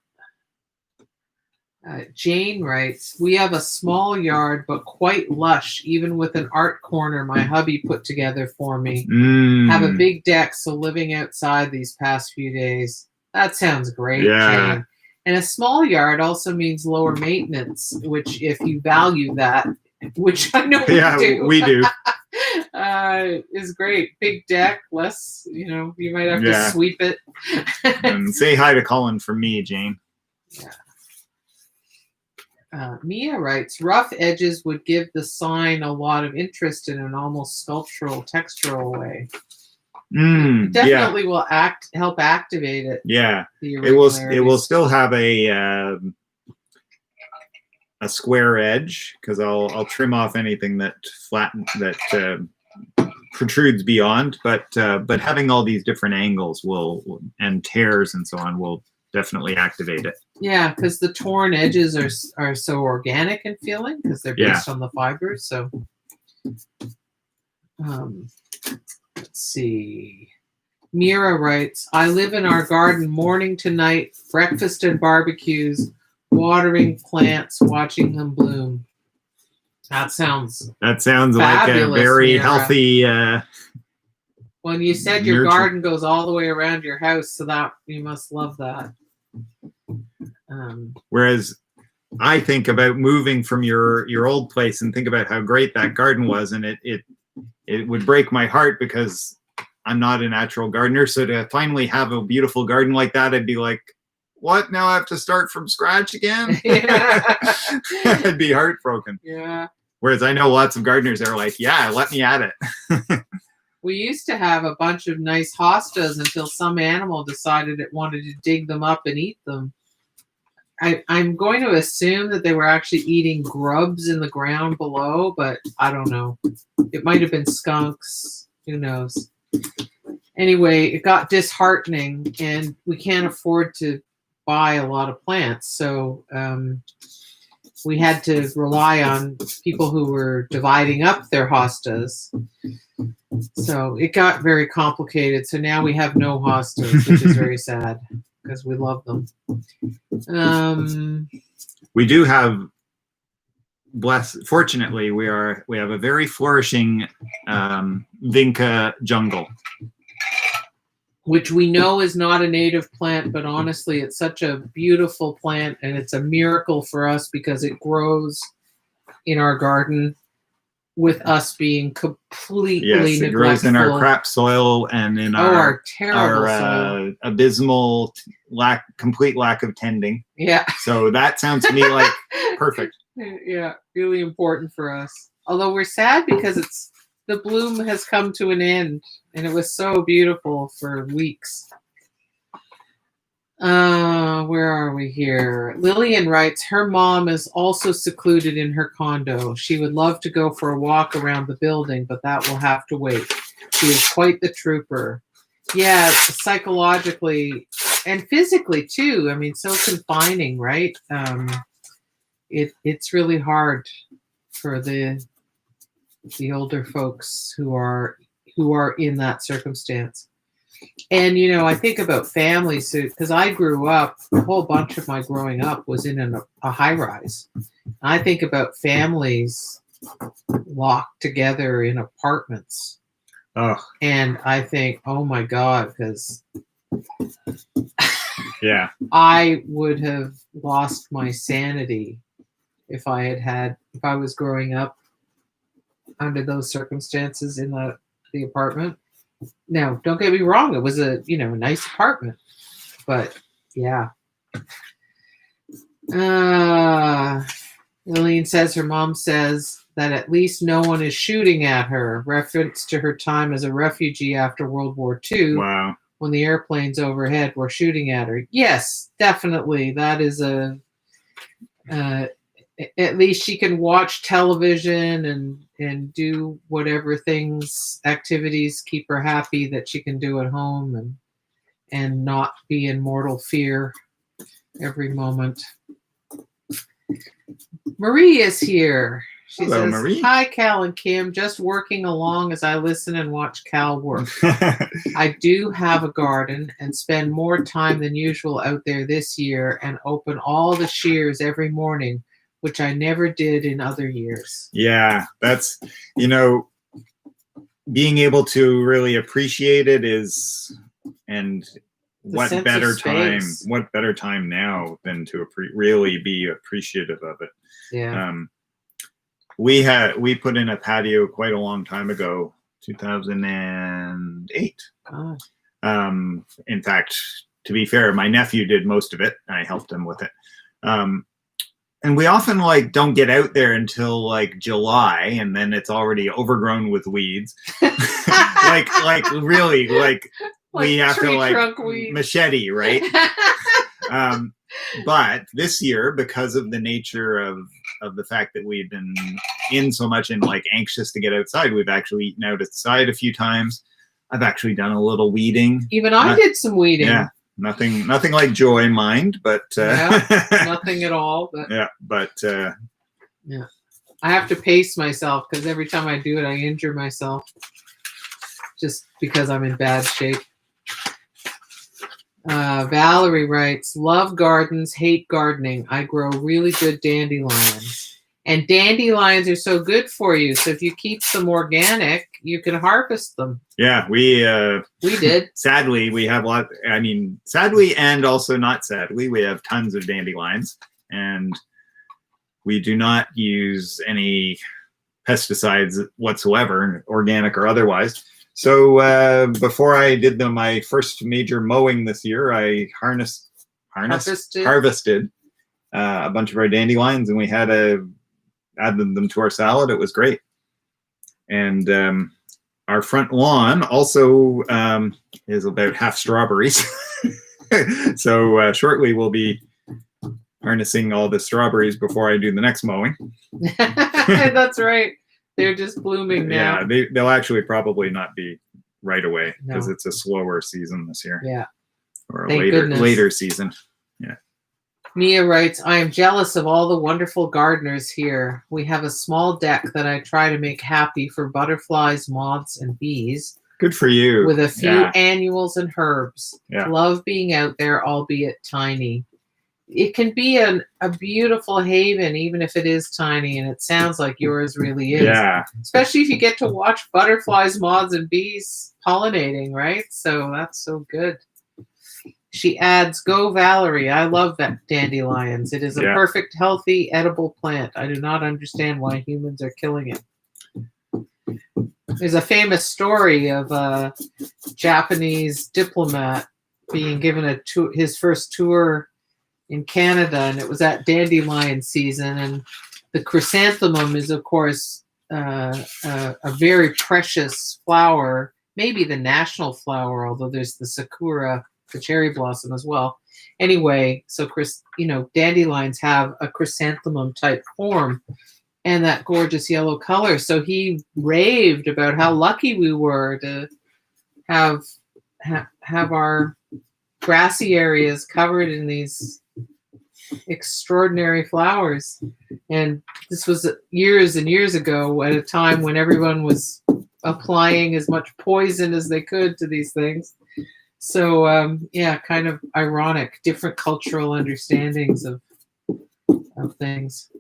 Jane writes, we have a small yard, but quite lush, even with an art corner my hubby put together for me. Have a big deck, so living outside these past few days. That sounds great, Jane. And a small yard also means lower maintenance, which if you value that, which I know we do, is great. Big deck, less, you might have to sweep it. And say hi to Colin from me, Jane. Yeah. Mia writes, rough edges would give the sign a lot of interest in an almost sculptural, textural way. Definitely will help activate it. Yeah, it will still have a square edge, because I'll trim off anything that protrudes beyond. But having all these different angles and tears and so on will definitely activate it. Yeah, because the torn edges are so organic in feeling, because they're based on the fibers. So, let's see. Mira writes, I live in our garden morning to night, breakfast and barbecues, watering plants, watching them bloom. That sounds like a very Mira. healthy. When you said your garden goes all the way around your house, so that you must love that. Whereas I think about moving from your old place and think about how great that garden was, and it would break my heart because I'm not a natural gardener. So to finally have a beautiful garden like that, I'd be like, what? Now I have to start from scratch again? I'd be heartbroken. Yeah. Whereas I know lots of gardeners that are like, yeah, let me at it. We used to have a bunch of nice hostas until some animal decided it wanted to dig them up and eat them. I'm going to assume that they were actually eating grubs in the ground below, but I don't know. It might have been skunks. Who knows? Anyway, it got disheartening, and we can't afford to buy a lot of plants. So we had to rely on people who were dividing up their hostas. So it got very complicated. So now we have no hostas, which is very sad because we love them. We do have, fortunately, we have a very flourishing vinca jungle, which we know is not a native plant, but honestly, it's such a beautiful plant, and it's a miracle for us because it grows in our garden with us being completely neglectful. It grows in our crap soil and in our terrible soil. Abysmal complete lack of tending. Yeah. So that sounds to me like perfect. Yeah, really important for us. Although we're sad because the bloom has come to an end, and it was so beautiful for weeks. Where are we here? Lillian writes, her mom is also secluded in her condo. She would love to go for a walk around the building, but that will have to wait. She is quite the trooper. Yeah, psychologically and physically too. I mean, so confining, right? It's really hard for the older folks who are in that circumstance. And, I think about families, because I grew up, a whole bunch of my growing up was in a high rise. I think about families locked together in apartments. Oh. And I think, oh my God, because yeah, I would have lost my sanity if I was growing up under those circumstances in the apartment. Now, don't get me wrong, it was a nice apartment, but yeah. Lillian says her mom says that at least no one is shooting at her, reference to her time as a refugee after World War II. Wow. When the airplanes overhead were shooting at her. Yes, definitely. That is at least she can watch television and do whatever activities keep her happy that she can do at home and not be in mortal fear every moment. Marie is here. She Hello, says, Marie. Hi, Cal and Kim. Just working along as I listen and watch Cal work. I do have a garden and spend more time than usual out there this year and open all the shears every morning, which I never did in other years. Yeah, that's, being able to really appreciate it is, and what better time now than to really be appreciative of it. Yeah. We put in a patio quite a long time ago, 2008. Oh. In fact, to be fair, my nephew did most of it. I helped him with it. And we often don't get out there until July, and then it's already overgrown with weeds. Really, we have to machete, right? But this year, because of the nature of the fact that we've been in so much and anxious to get outside, we've actually eaten outside a few times. I've actually done a little weeding. Even I did some weeding. Yeah, nothing like Joy Mind, but nothing at all. But yeah, I have to pace myself because every time I do it, I injure myself just because I'm in bad shape. Valerie writes, love gardens, hate gardening. I grow really good dandelions. And dandelions are so good for you. So if you keep them organic, you can harvest them. Yeah, we did. Sadly, we have sadly and also not sadly, we have tons of dandelions. And we do not use any pesticides whatsoever, organic or otherwise. So before I did my first major mowing this year, I harvested a bunch of our dandelions, and we had added them to our salad. It was great. And our front lawn also is about half strawberries. So shortly we'll be harnessing all the strawberries before I do the next mowing. That's right. They're just blooming now. Yeah, they'll actually probably not be right away because it's a slower season this year. Yeah. Or a later season. Yeah. Mia writes, I am jealous of all the wonderful gardeners here. We have a small deck that I try to make happy for butterflies, moths, and bees. Good for you. With a few annuals and herbs. Yeah. Love being out there, albeit tiny. It can be a beautiful haven, even if it is tiny, and it sounds like yours really is. Yeah. Especially if you get to watch butterflies, moths, and bees pollinating, right? So that's so good. She adds, go Valerie. I love that dandelions. It is a perfect, healthy, edible plant. I do not understand why humans are killing it. There's a famous story of a Japanese diplomat being given his first tour in Canada, and it was at dandelion season, and the chrysanthemum is, of course, a very precious flower, maybe the national flower, although there's the sakura, the cherry blossom as well. Anyway, so dandelions have a chrysanthemum type form and that gorgeous yellow color. So he raved about how lucky we were to have our grassy areas covered in these extraordinary flowers. And this was years and years ago, at a time when everyone was applying as much poison as they could to these things. So kind of ironic, different cultural understandings of things.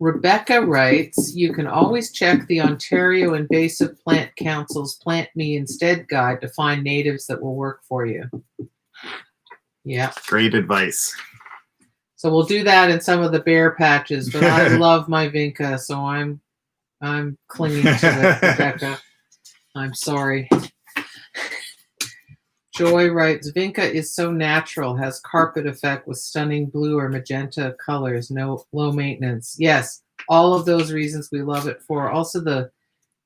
Rebecca writes, you can always check the Ontario Invasive Plant Council's Plant Me Instead guide to find natives that will work for you. Yeah. Great advice. So we'll do that in some of the bare patches, but I love my vinca, so I'm I'm clinging to it, Rebecca. I'm sorry. Joy writes, Vinca is so natural, has carpet effect with stunning blue or magenta colors, no low maintenance. Yes, all of those reasons we love it for. Also the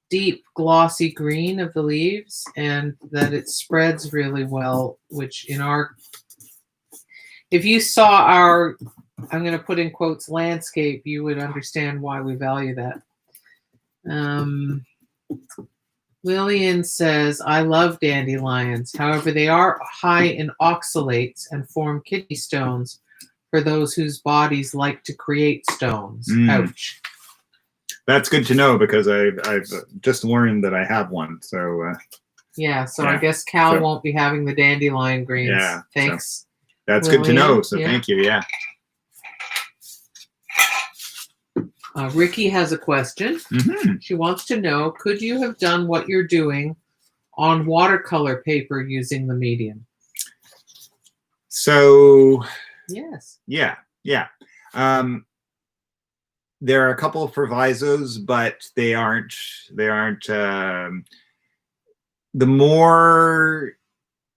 deep glossy green of the leaves, and that it spreads really well, which in our, if you saw our, I'm going to put in quotes, landscape, you would understand why we value that. Lillian says, I love dandelions. However, they are high in oxalates and form kidney stones for those whose bodies like to create stones. Ouch. That's good to know because I've just learned that I have one. So yeah, so I guess Cal won't be having the dandelion greens. Yeah. Thanks. So that's Lillian. good to know. So thank you. Yeah. Ricky has a question. She wants to know, could you have done what you're doing on watercolor paper using the medium? So yes. Yeah. There are a couple of provisos, but they aren't the more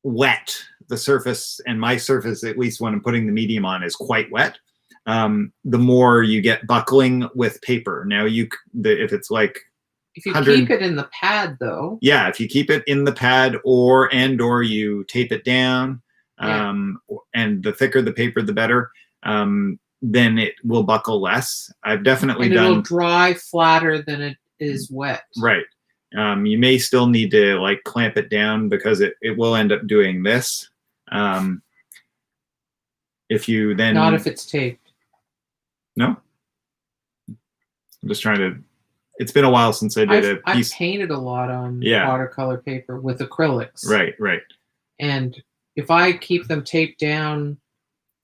wet the surface, and my surface, at least when I'm putting the medium on, is quite wet, the more you get buckling with paper. Now if it's like, if you keep it in the pad though. Yeah, if you keep it in the pad or you tape it down, and the thicker the paper, the better. Then it will buckle less. I've definitely done. It'll dry flatter than it is wet. Right. You may still need to like clamp it down because it will end up doing this. If you then. Not if it's taped. No. I'm just trying to. It's been a while since I did a piece. I've painted a lot on watercolor paper with acrylics. Right. And if I keep them taped down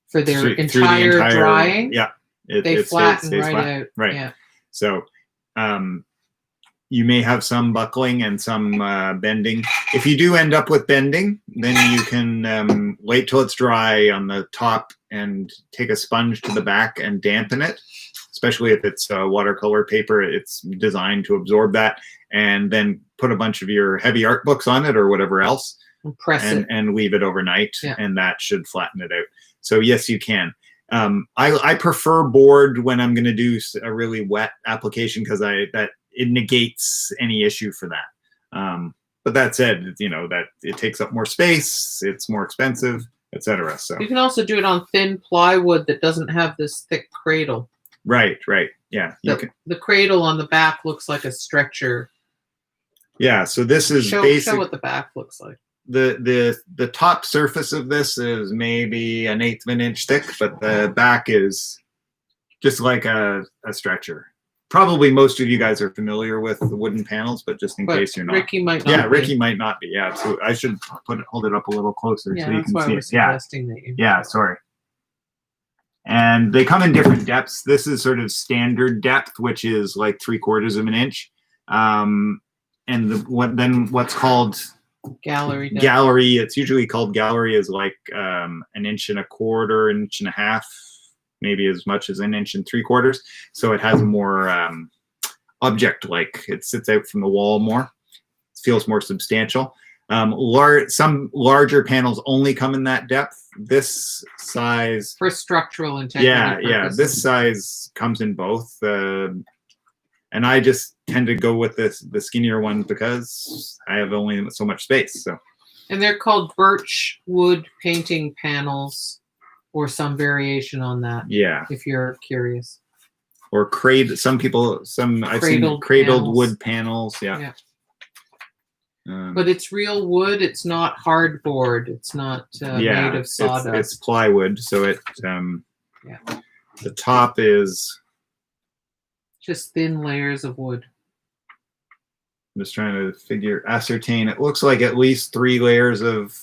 for their entire drying, they flatten right out. Right. Yeah. So you may have some buckling and some bending. If you do end up with bending, then you can wait till it's dry on the top and take a sponge to the back and dampen it, especially if it's watercolor paper. It's designed to absorb that, and then put a bunch of your heavy art books on it or whatever else, and press it and leave it overnight, and that should flatten it out. So yes, you can. I prefer board when I'm going to do a really wet application because it negates any issue for that. But that said, that it takes up more space, it's more expensive, etc. So you can also do it on thin plywood that doesn't have this thick cradle. Right. Yeah. The cradle on the back looks like a stretcher. Yeah. So this is show what the back looks like. The top surface of this is maybe 1/8 of an inch thick, but the back is just like a stretcher. Probably most of you guys are familiar with the wooden panels, but just in case you're not. Ricky might not. Yeah, Ricky might not be. Yeah, so I should hold it up a little closer so you can see it. Yeah, sorry. And they come in different depths. This is sort of standard depth, which is like 3/4 of an inch. And what's called gallery depth. Gallery, it's usually called gallery, is like 1.25 inches, 1.5 inches, maybe as much as 1 3/4 inches. So it has a more object-like. It sits out from the wall more. It feels more substantial. Some larger panels only come in that depth. This size for structural integrity. Yeah. This size comes in both. And I just tend to go with the skinnier ones because I have only so much space. So. And they're called birch wood painting panels, or some variation on that. Yeah. If you're curious. Or I've seen cradled wood panels. Yeah. But it's real wood. It's not hardboard. It's not made of sawdust. It's plywood. So it. The top is. Just thin layers of wood. I'm just trying to ascertain. It looks like at least 3 layers of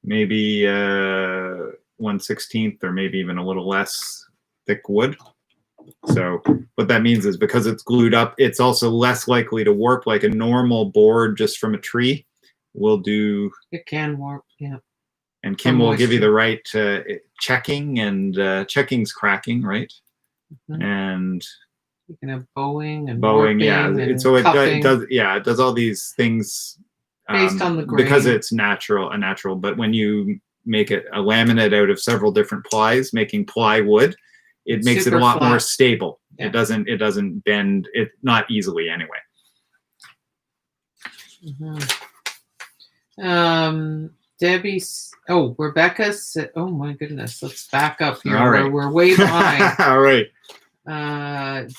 maybe 1/16 or maybe even a little less thick wood. So what that means is because it's glued up, it's also less likely to warp like a normal board just from a tree will do. It can warp, yeah. And Kim will give you the right checking, and checking's cracking, right? Mm-hmm. And You can have bowing and Bowing, yeah. warping and So it cuffing does, yeah, it does all these things based on the grain. because it's a natural. But when you make it a laminate out of several different plies, making plywood, it makes it a super lot more flat. stable. Yeah. It doesn't bend it, not easily anyway. Debbie, Rebecca said, oh my goodness, let's back up here. All right. We're way behind. All right.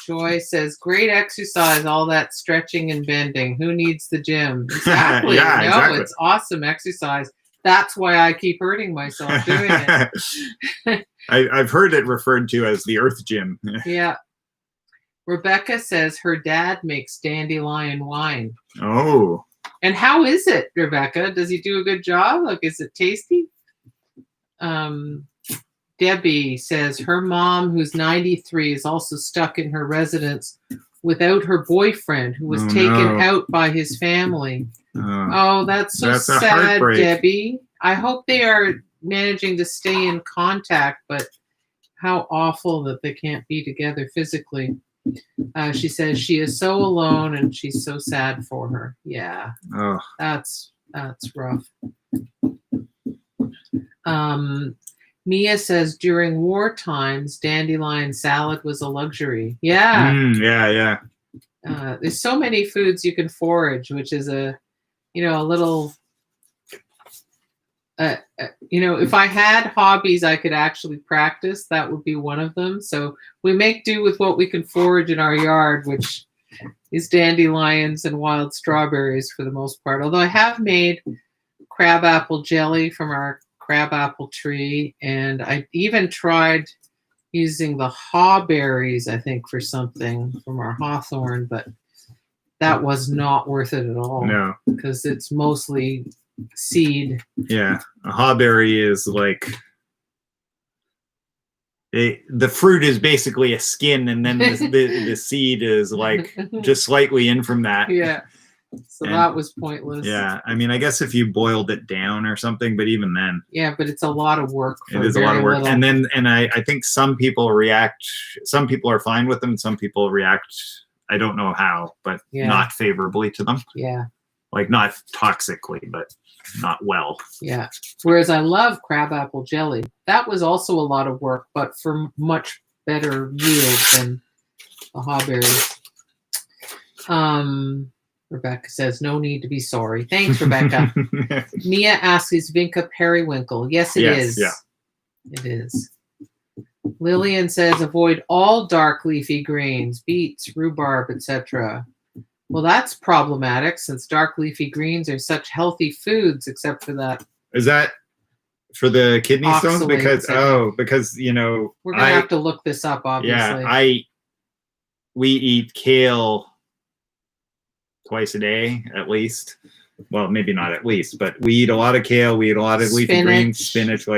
Joy says, great exercise, all that stretching and bending. Who needs the gym? Exactly. Yeah, exactly. It's awesome exercise. That's why I keep hurting myself doing it. I've heard it referred to as the Earth Gym. Yeah. Rebecca says her dad makes dandelion wine. Oh. And how is it, Rebecca? Does he do a good job? Like, is it tasty? Debbie says her mom, who's 93, is also stuck in her residence without her boyfriend, who was taken out by his family. Oh, that's so sad, Debbie. I hope they are managing to stay in contact, but how awful that they can't be together physically. She says she is so alone and she's so sad for her. Yeah, that's rough. Mia says during war times, dandelion salad was a luxury. Yeah. Yeah. There's so many foods you can forage, which is a little, if I had hobbies I could actually practice, that would be one of them. So we make do with what we can forage in our yard, which is dandelions and wild strawberries for the most part. Although I have made crabapple jelly from our crabapple tree, and I even tried using the hawberries, I think, for something from our hawthorn, but that was not worth it at all. No, because it's mostly seed. Yeah, a hawberry is like the fruit is basically a skin, and then the seed is like just slightly in from that. Yeah. So that was pointless. Yeah, I mean, I guess if you boiled it down or something, but even then. Yeah, but it's a lot of work. It is a lot of work. And then, I think some people are fine with them. Some people react, I don't know how, but not favorably to them. Yeah. Like not toxically, but not well. Yeah. Whereas I love crabapple jelly. That was also a lot of work, but for much better yield than the hawberries. Rebecca says, no need to be sorry. Thanks, Rebecca. Mia asks, is Vinca periwinkle? Yes, it is. Yeah. It is. Lillian says, avoid all dark leafy greens, beets, rhubarb, etc. Well, that's problematic since dark leafy greens are such healthy foods, except for that. Is that for the kidney stones? Because we're gonna have to look this up, obviously. Yeah, we eat kale twice a day at least. Well, maybe not at least, but we eat a lot of kale. We eat a lot of leafy greens, spinach,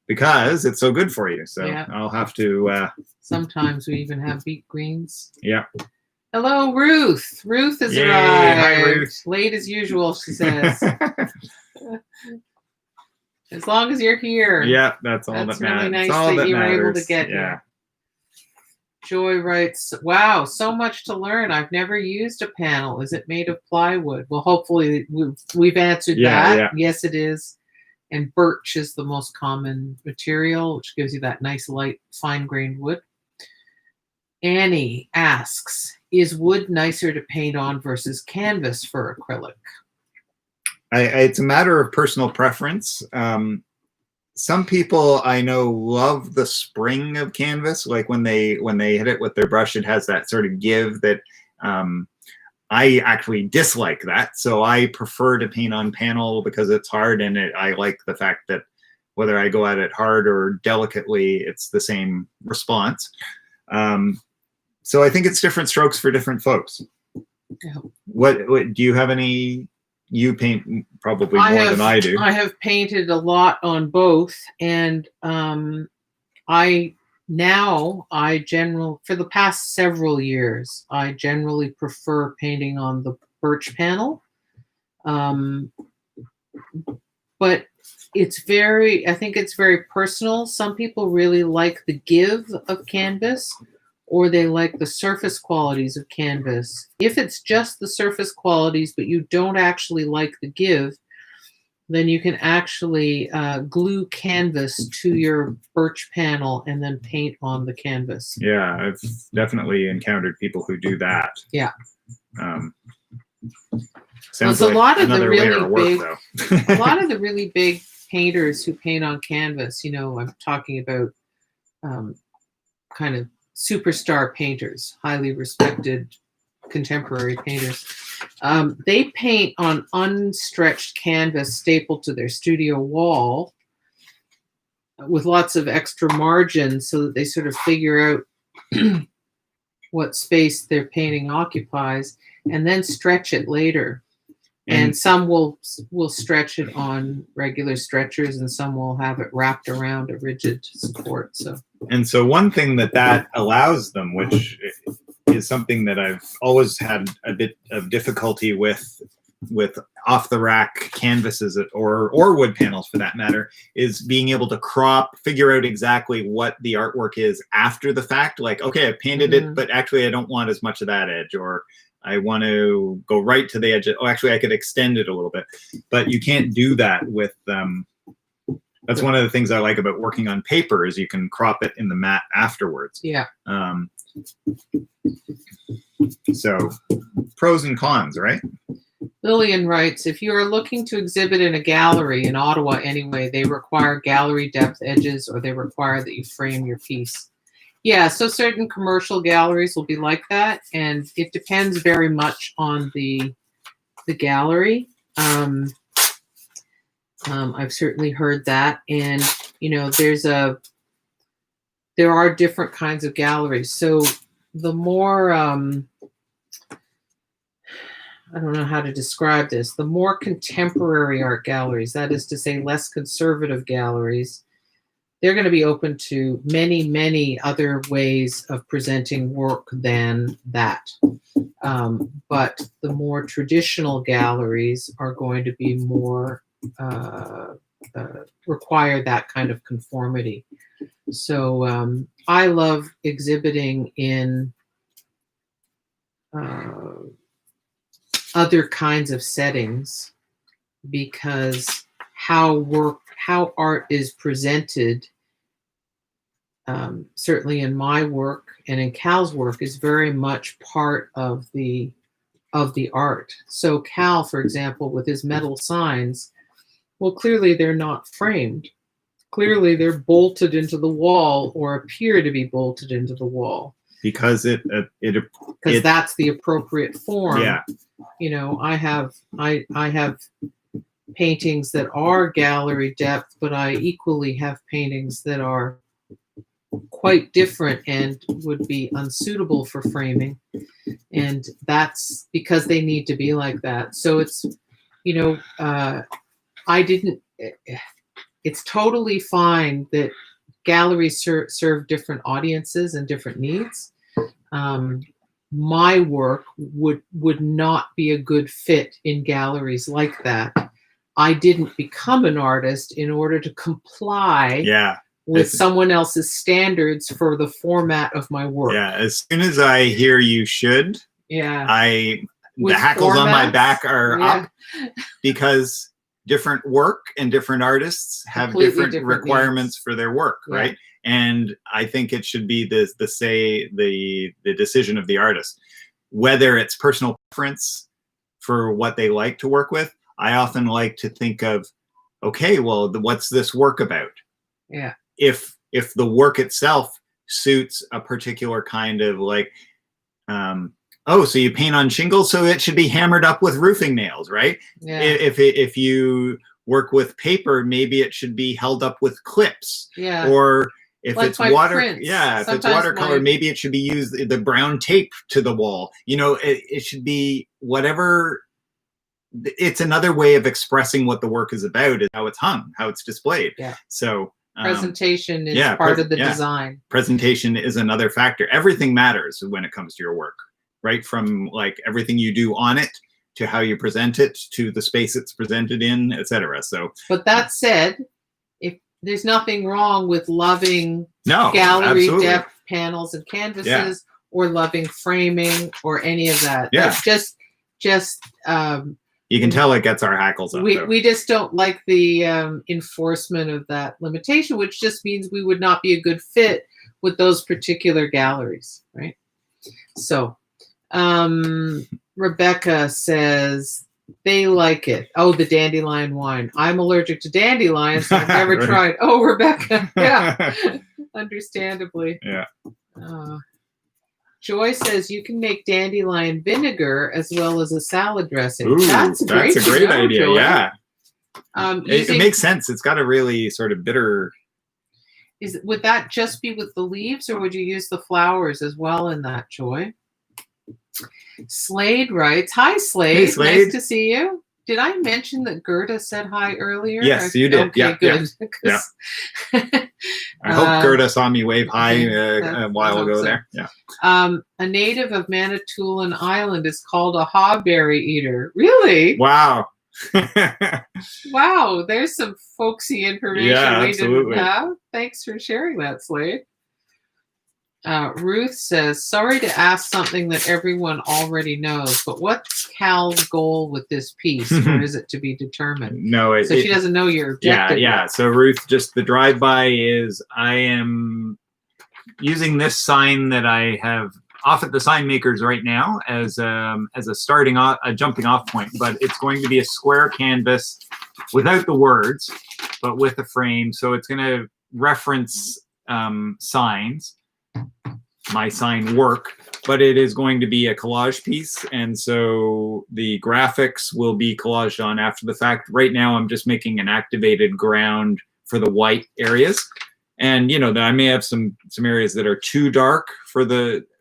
because it's so good for you. So I'll have to. Sometimes we even have beet greens. Yeah. Hello, Ruth. Ruth has arrived. Hi, Ruth. Late as usual, she says. As long as you're here. Yeah, that's all that matters. That's really nice that you were able to get here. Joy writes, wow, so much to learn. I've never used a panel. Is it made of plywood? Well, hopefully we've answered that. Yeah. Yes, it is. And birch is the most common material, which gives you that nice, light, fine-grained wood. Annie asks, is wood nicer to paint on versus canvas for acrylic? It's a matter of personal preference. Some people I know love the spring of canvas, like when they hit it with their brush, it has that sort of give that I actually dislike that. So I prefer to paint on panel because it's hard, and I like the fact that whether I go at it hard or delicately, it's the same response. So I think it's different strokes for different folks. Yeah. What do you have any? You paint probably more than I do. I have painted a lot on both, and for the past several years, I generally prefer painting on the birch panel. But I think it's very personal. Some people really like the give of canvas, or they like the surface qualities of canvas. If it's just the surface qualities, but you don't actually like the give, then you can actually glue canvas to your birch panel and then paint on the canvas. Yeah, I've definitely encountered people who do that. Yeah. Sounds a like lot of the another layer really of work, big, though. a lot of the really big painters who paint on canvas, you know, I'm talking about kind of superstar painters, highly respected contemporary painters. They paint on unstretched canvas stapled to their studio wall with lots of extra margins so that they sort of figure out what space their painting occupies and then stretch it later. And some will stretch it on regular stretchers, and some will have it wrapped around a rigid support. So one thing that allows them, which is something that I've always had a bit of difficulty with off the rack canvases or wood panels for that matter, is being able to figure out exactly what the artwork is after the fact. Like, okay, I painted it, but actually I don't want as much of that edge, or I want to go right to the edge. Oh, actually I could extend it a little bit, but you can't do that with that's one of the things I like about working on paper, is you can crop it in the mat afterwards. Yeah. So pros and cons, right? Lillian writes, if you are looking to exhibit in a gallery in Ottawa anyway, they require gallery depth edges, or they require that you frame your piece. Yeah, so certain commercial galleries will be like that, and it depends very much on the gallery. I've certainly heard that, and you know, there are different kinds of galleries. So the more I don't know how to describe this. The more contemporary art galleries, that is to say less conservative galleries, they're going to be open to many, many other ways of presenting work than that. But the more traditional galleries are going to be more, require that kind of conformity. So I love exhibiting in other kinds of settings, because how art is presented, certainly in my work and in Cal's work, is very much part of the art. So Cal, for example, with his metal signs, well, clearly they're not framed. Clearly they're bolted into the wall, or appear to be bolted into the wall. Because that's the appropriate form. Yeah. You know, I have paintings that are gallery depth, but I equally have paintings that are quite different and would be unsuitable for framing. And that's because they need to be like that. So it's, you know, it's totally fine that galleries serve different audiences and different needs. My work would not be a good fit in galleries like that. I didn't become an artist in order to comply with someone else's standards for the format of my work. Yeah, as soon as I hear you should, the hackles on my back are up, because different work and different artists have different requirements for their work, right? And I think it should be the decision of the artist, whether it's personal preference for what they like to work with. I often like to think of, okay, well, what's this work about? Yeah. If the work itself suits a particular kind of like, oh, so you paint on shingles, so it should be hammered up with roofing nails, right? Yeah. If you work with paper, maybe it should be held up with clips. Yeah. Or if like it's water, prints. if it's watercolor, maybe it should be used the brown tape to the wall. You know, it should be whatever. It's another way of expressing what the work is about, is how it's hung, how it's displayed. Yeah. So presentation is part of the design. Presentation is another factor. Everything matters when it comes to your work, right? From like everything you do on it, to how you present it, to the space it's presented in, etc. So, but that said, if there's nothing wrong with loving gallery depth panels and canvases, or loving framing or any of that. Yeah. Like just You can tell it gets our hackles up. we just don't like the enforcement of that limitation, which just means we would not be a good fit with those particular galleries, right? So Rebecca says they like it. Oh, the dandelion wine. I'm allergic to dandelions, so I've never Right. tried. Oh, Rebecca. Yeah. Understandably. Yeah. Joy says you can make dandelion vinegar as well as a salad dressing. Ooh, that's a great idea. Joy. Yeah. It Using, makes sense. It's got a really sort of bitter. would that just be with the leaves, or would you use the flowers as well in that, Joy? Slade writes, "Hi, Slade. Hey, Slade. Nice to see you. Did I mention that Gerda said hi earlier? Yes, you did. Okay, Yeah, good. yeah. I hope Gerda saw me wave hi a while ago so. there. Yeah. A native of Manitoulin Island is called a hawberry eater. Really? Wow. Wow, there's some folksy information Yeah, we absolutely. didn't have. Thanks for sharing that, Slade. Ruth says, sorry to ask something that everyone already knows, but what's Cal's goal with this piece, or is it to be determined? No, she doesn't know your objective. Yeah. So Ruth, just the drive-by is I am using this sign that I have off at the sign makers right now as a jumping off point, but it's going to be a square canvas without the words, but with a frame. So it's going to reference signs, my sign work, but it is going to be a collage piece. And so the graphics will be collaged on after the fact. Right now, I'm just making an activated ground for the white areas. And, you know, I may have some areas that are too dark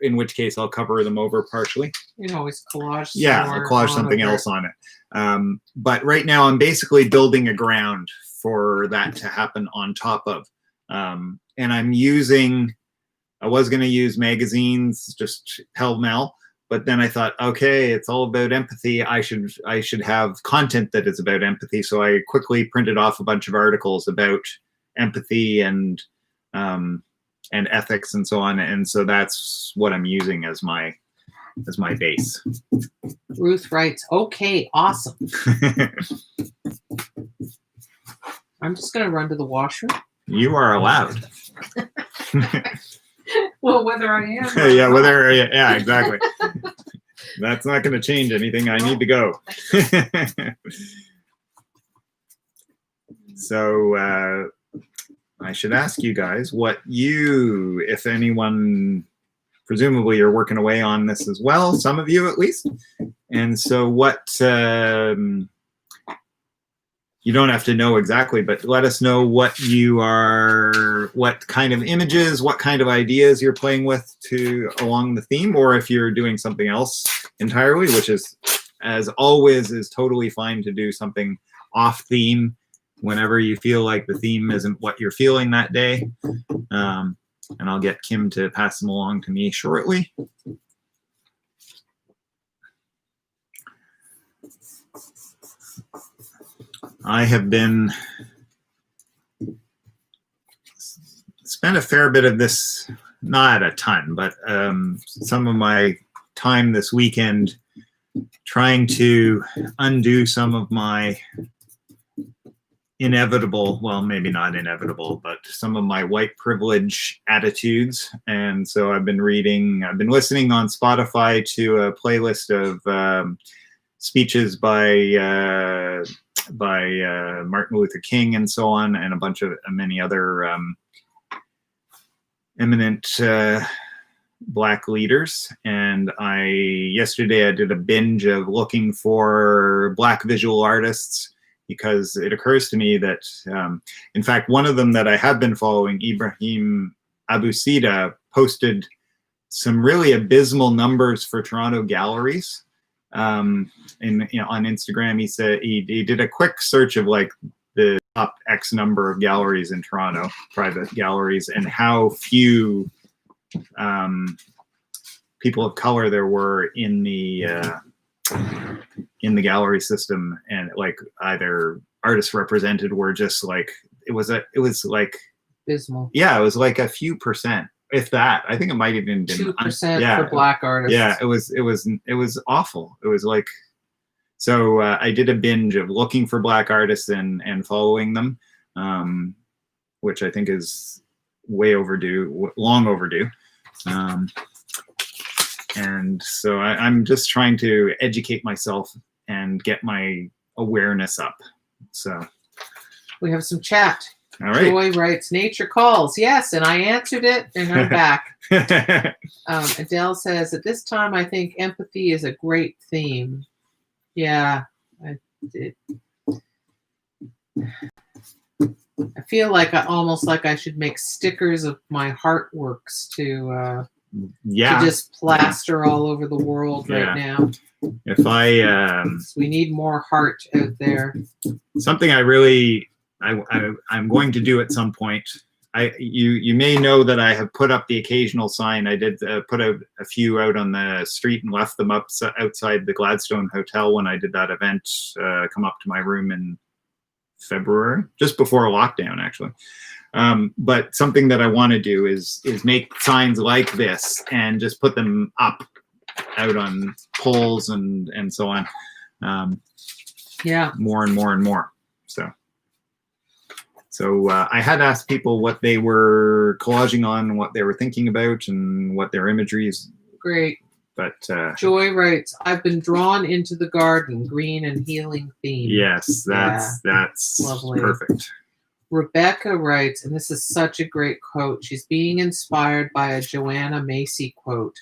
in which case I'll cover them over partially. You can always collage. Yeah, I'll collage something else on it. But right now I'm basically building a ground for that to happen on top of. And I was going to use magazines, just pell-mell, but then I thought, okay, it's all about empathy. I should have content that is about empathy. So I quickly printed off a bunch of articles about empathy and ethics and so on. And so that's what I'm using as my base. Ruth writes, okay, awesome. I'm just going to run to the washroom. You are allowed. Well, whether I am. Yeah, exactly. That's not going to change anything. I need to go. So I should ask you guys what if anyone, presumably you're working away on this as well, some of you at least. And so what, you don't have to know exactly, but let us know what kind of images, what kind of ideas you're playing with along the theme, or if you're doing something else entirely, which is, as always, is totally fine to do something off theme whenever you feel like the theme isn't what you're feeling that day. And I'll get Kim to pass them along to me shortly. I have spent a fair bit of this, not a ton, but some of my time this weekend trying to undo some of my well, maybe not inevitable, but some of my white privilege attitudes. And so I've been listening on Spotify to a playlist of speeches by Martin Luther King and so on, and a bunch of many other eminent Black leaders. And yesterday I did a binge of looking for Black visual artists, because it occurs to me that, in fact, one of them that I have been following, Ibrahim Abusida, posted some really abysmal numbers for Toronto galleries. On Instagram, he said he did a quick search of like the top X number of galleries in Toronto, private galleries, and how few people of color there were in the gallery system, and like either artists represented were just like it was like abysmal. Yeah, it was like a few percent if that. I think it might have even been 2% yeah, for Black artists. yeah. It was awful. It was like, so I did a binge of looking for Black artists and following them, which I think is way overdue, long overdue. And so I'm just trying to educate myself and get my awareness up. So we have some chat. All right. Joy writes, nature calls. Yes, and I answered it, and I'm back. Adele says, at this time, I think empathy is a great theme. Yeah, I feel like almost like I should make stickers of my heartworks to just plaster all over the world right now. If we need more heart out there. Something I'm going to do at some point. You may know that I have put up the occasional sign. I did put out a few out on the street and left them up outside the Gladstone Hotel when I did that event. Come up to my room in February, just before lockdown, actually. But something that I want to do is make signs like this and just put them up out on poles and so on. More and more and more. So I had asked people what they were collaging on, what they were thinking about, and what their imagery is. Great. But Joy writes, I've been drawn into the garden, green and healing theme. Yes, that's lovely. Perfect. Rebecca writes, and this is such a great quote. She's being inspired by a Joanna Macy quote.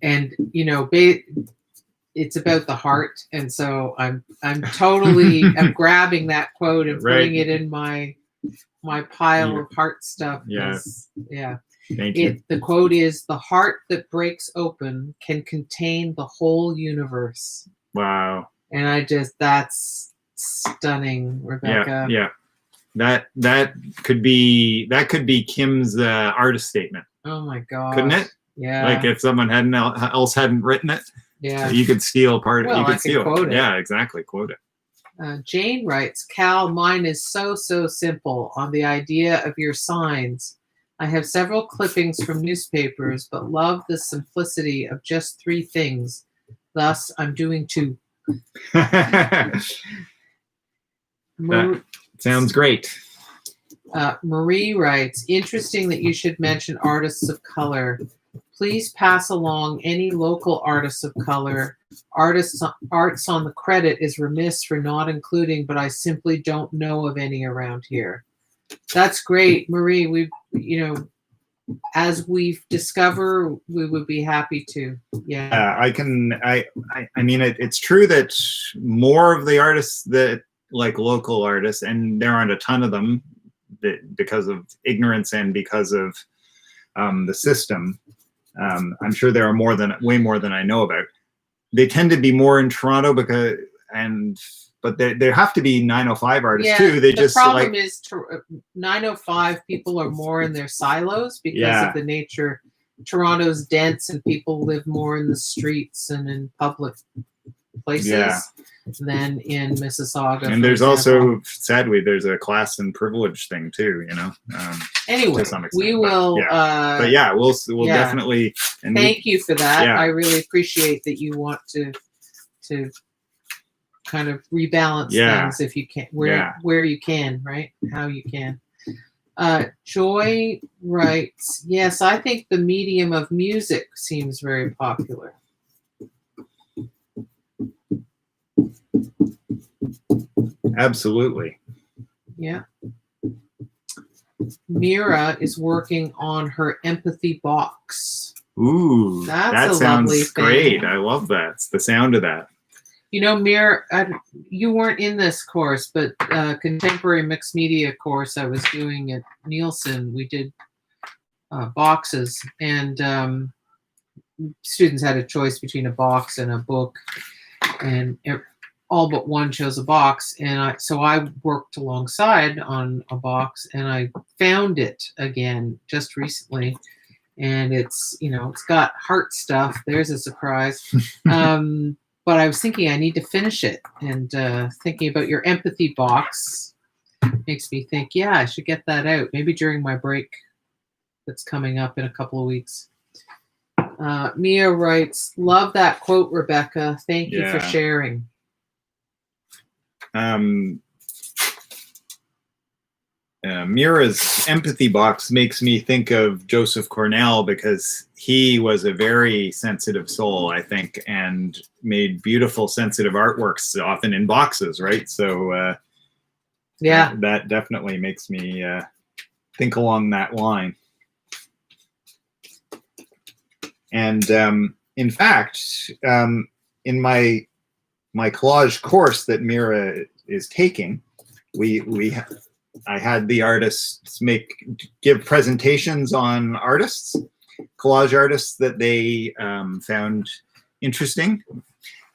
And, it's about the heart, and so I'm totally I'm grabbing that quote and putting it in my pile of heart stuff. Yeah. Thank you. The quote is, the heart that breaks open can contain the whole universe. Wow. And that's stunning, Rebecca. Yeah. That could be Kim's artist statement. Oh my God. Couldn't it? Yeah. Like if someone else hadn't written it. Yeah. You could steal part of it. Well, You could steal quote it. Yeah, exactly. Quote it. Jane writes, Cal, mine is so simple on the idea of your signs. I have several clippings from newspapers, but love the simplicity of just 3 things. Thus, I'm doing 2. That sounds great. Marie writes, interesting that you should mention artists of color. Please pass along any local artists of color. Arts on the credit is remiss for not including, but I simply don't know of any around here. That's great, Marie. We, as we discover, we would be happy to. Yeah. I mean, it's true that more of the artists that like local artists, and there aren't a ton of them because of ignorance and because of the system. I'm sure there are way more than I know about. They tend to be more in Toronto but there have to be 905 artists too. The problem is 905 people are more in their silos because of the nature. Toronto's dense and people live more in the streets and in public places than in Mississauga. And there's also, sadly, there's a class and privilege thing too, Anyway, to some extent. We will. But we'll definitely. And thank you for that. Yeah. I really appreciate that you want to kind of rebalance things if you can, where you can, right? How you can. Joy writes, yes, I think the medium of music seems very popular. Absolutely. Yeah. Mira is working on her empathy box. Ooh, that sounds great. I love that. It's the sound of that. Mira, you weren't in this course, but contemporary mixed media course I was doing at Nielsen, we did boxes, and students had a choice between a box and a book, and all but one chose a box, and so I worked alongside on a box, and I found it again just recently, and it's it's got heart stuff. There's a surprise. But I was thinking I need to finish it, and thinking about your empathy box makes me think, I should get that out maybe during my break. that's coming up in a couple of weeks. Mia writes, "Love that quote, Rebecca. Thank you for sharing." Mira's empathy box makes me think of Joseph Cornell, because he was a very sensitive soul, I think, and made beautiful, sensitive artworks, often in boxes, right? So yeah, that definitely makes me think along that line. And in fact, in my collage course that Mira is taking, I had the artists give presentations on artists, collage artists that they found interesting.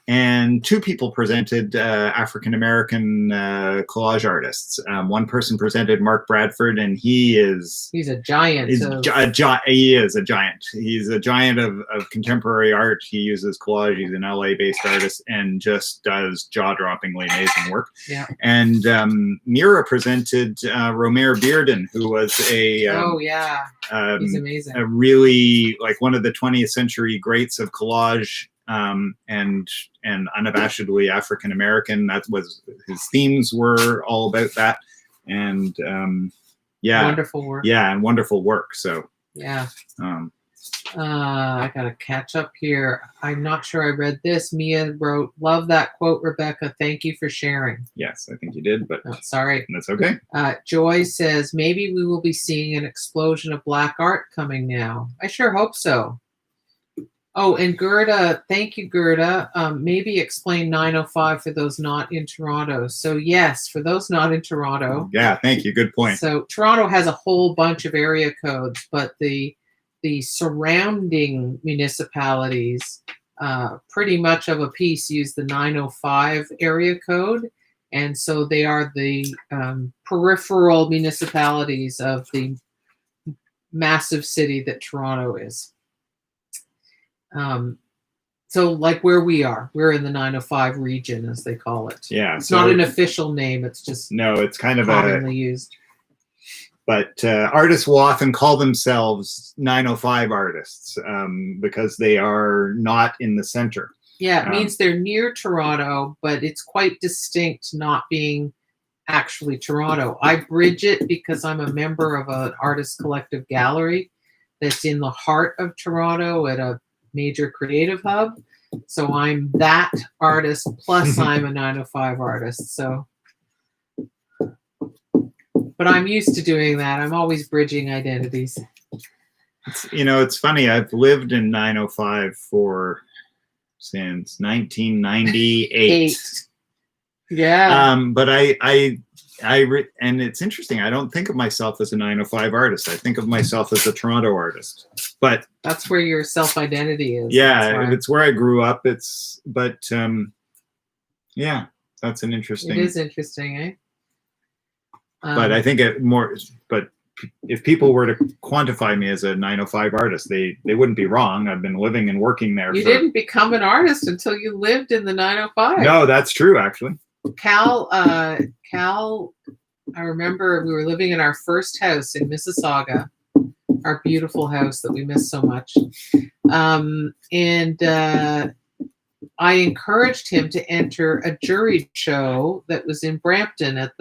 And two people presented African-American collage artists. One person presented Mark Bradford, and he's a giant. He is a giant. He's a giant of contemporary art. He uses collage. He's an LA-based artist and just does jaw-droppingly amazing work. Yeah. And Mira presented Romer Bearden, who was he's amazing. A really, like, one of the 20th century greats of collage. And unabashedly African American. That was his themes were all about that, and wonderful work. Yeah, and wonderful work. So yeah, I gotta catch up here. I'm not sure I read this. Mia wrote, "Love that quote, Rebecca. Thank you for sharing." Yes, I think you did, but sorry, that's okay. Joy says, "Maybe we will be seeing an explosion of Black art coming now." I sure hope so. Oh, and Gerda, thank you, Gerda. Maybe explain 905 for those not in Toronto. So yes, for those not in Toronto. Yeah, thank you. Good point. So Toronto has a whole bunch of area codes, but the surrounding municipalities pretty much of a piece use the 905 area code. And so they are the peripheral municipalities of the massive city that Toronto is. So like where we are, we're in the 905 region, as they call it. Yeah. It's not an official name. It's just it's kind of commonly used. But artists will often call themselves 905 artists because they are not in the center. Yeah, it means they're near Toronto, but it's quite distinct not being actually Toronto. I bridge it because I'm a member of an artist collective gallery that's in the heart of Toronto at a major creative hub. So I'm that artist plus I'm a 905 artist. So, but I'm used to doing that. I'm always bridging identities. It's funny. I've lived in 905 since 1998. Yeah. But and it's interesting. I don't think of myself as a 905 artist. I think of myself as a Toronto artist. But that's where your self-identity is. Yeah, it's where I grew up. Yeah, that's an interesting. It is interesting, eh? But I think But if people were to quantify me as a 905 artist, they wouldn't be wrong. I've been living and working there. You didn't become an artist until you lived in the 905. No, that's true, actually. Cal, I remember we were living in our first house in Mississauga, our beautiful house that we miss so much. I encouraged him to enter a jury show that was in Brampton at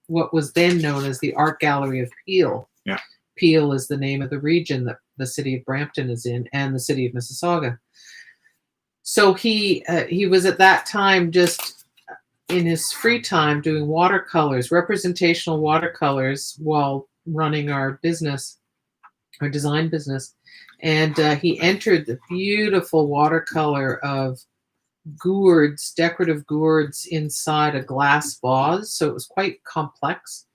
what was then known as the Art Gallery of Peel. Yeah. Peel is the name of the region that the city of Brampton is in, and the city of Mississauga. So he was at that time just in his free time doing watercolors, representational watercolors, while running our business, our design business. And he entered the beautiful watercolor of gourds, decorative gourds inside a glass vase. So it was quite complex.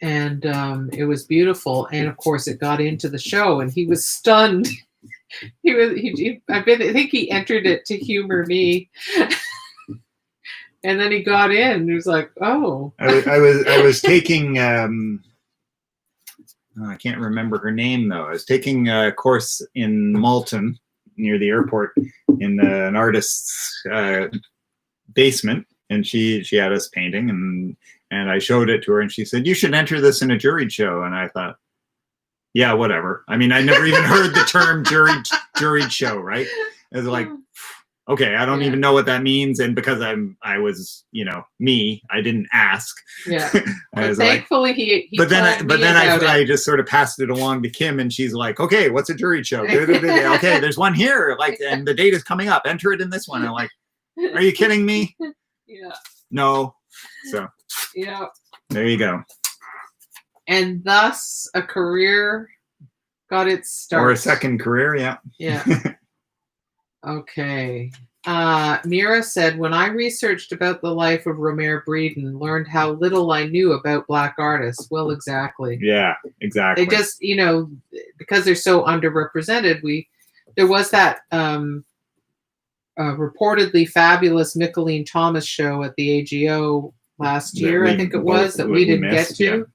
And it was beautiful. And of course it got into the show and he was stunned. I think he entered it to humor me. And then he got in. He was like, "Oh." I was taking. I can't remember her name though. I was taking a course in Malton near the airport in an artist's basement, and she had us painting, and I showed it to her, and she said, "You should enter this in a juried show." And I thought, yeah, whatever. I mean, I never even heard the term juried show, right? It's like, okay, I don't even know what that means, and because I was, me, I didn't ask. Yeah. I was thankfully, like, he but then I it. just sort of passed it along to Kim, and she's like, okay, what's a juried show? Okay, there's one here, like, and the date is coming up. Enter it in this one. I'm like, are you kidding me? Yeah. No. So. Yeah. There you go. And thus, a career got its start. Or a second career, yeah. Yeah. Okay. Mira said, when I researched about the life of Romare Breeden, learned how little I knew about Black artists. Well, exactly. Yeah, exactly. They just, because they're so underrepresented, there was that reportedly fabulous Mickalene Thomas show at the AGO last year, I think it was, that we didn't get to.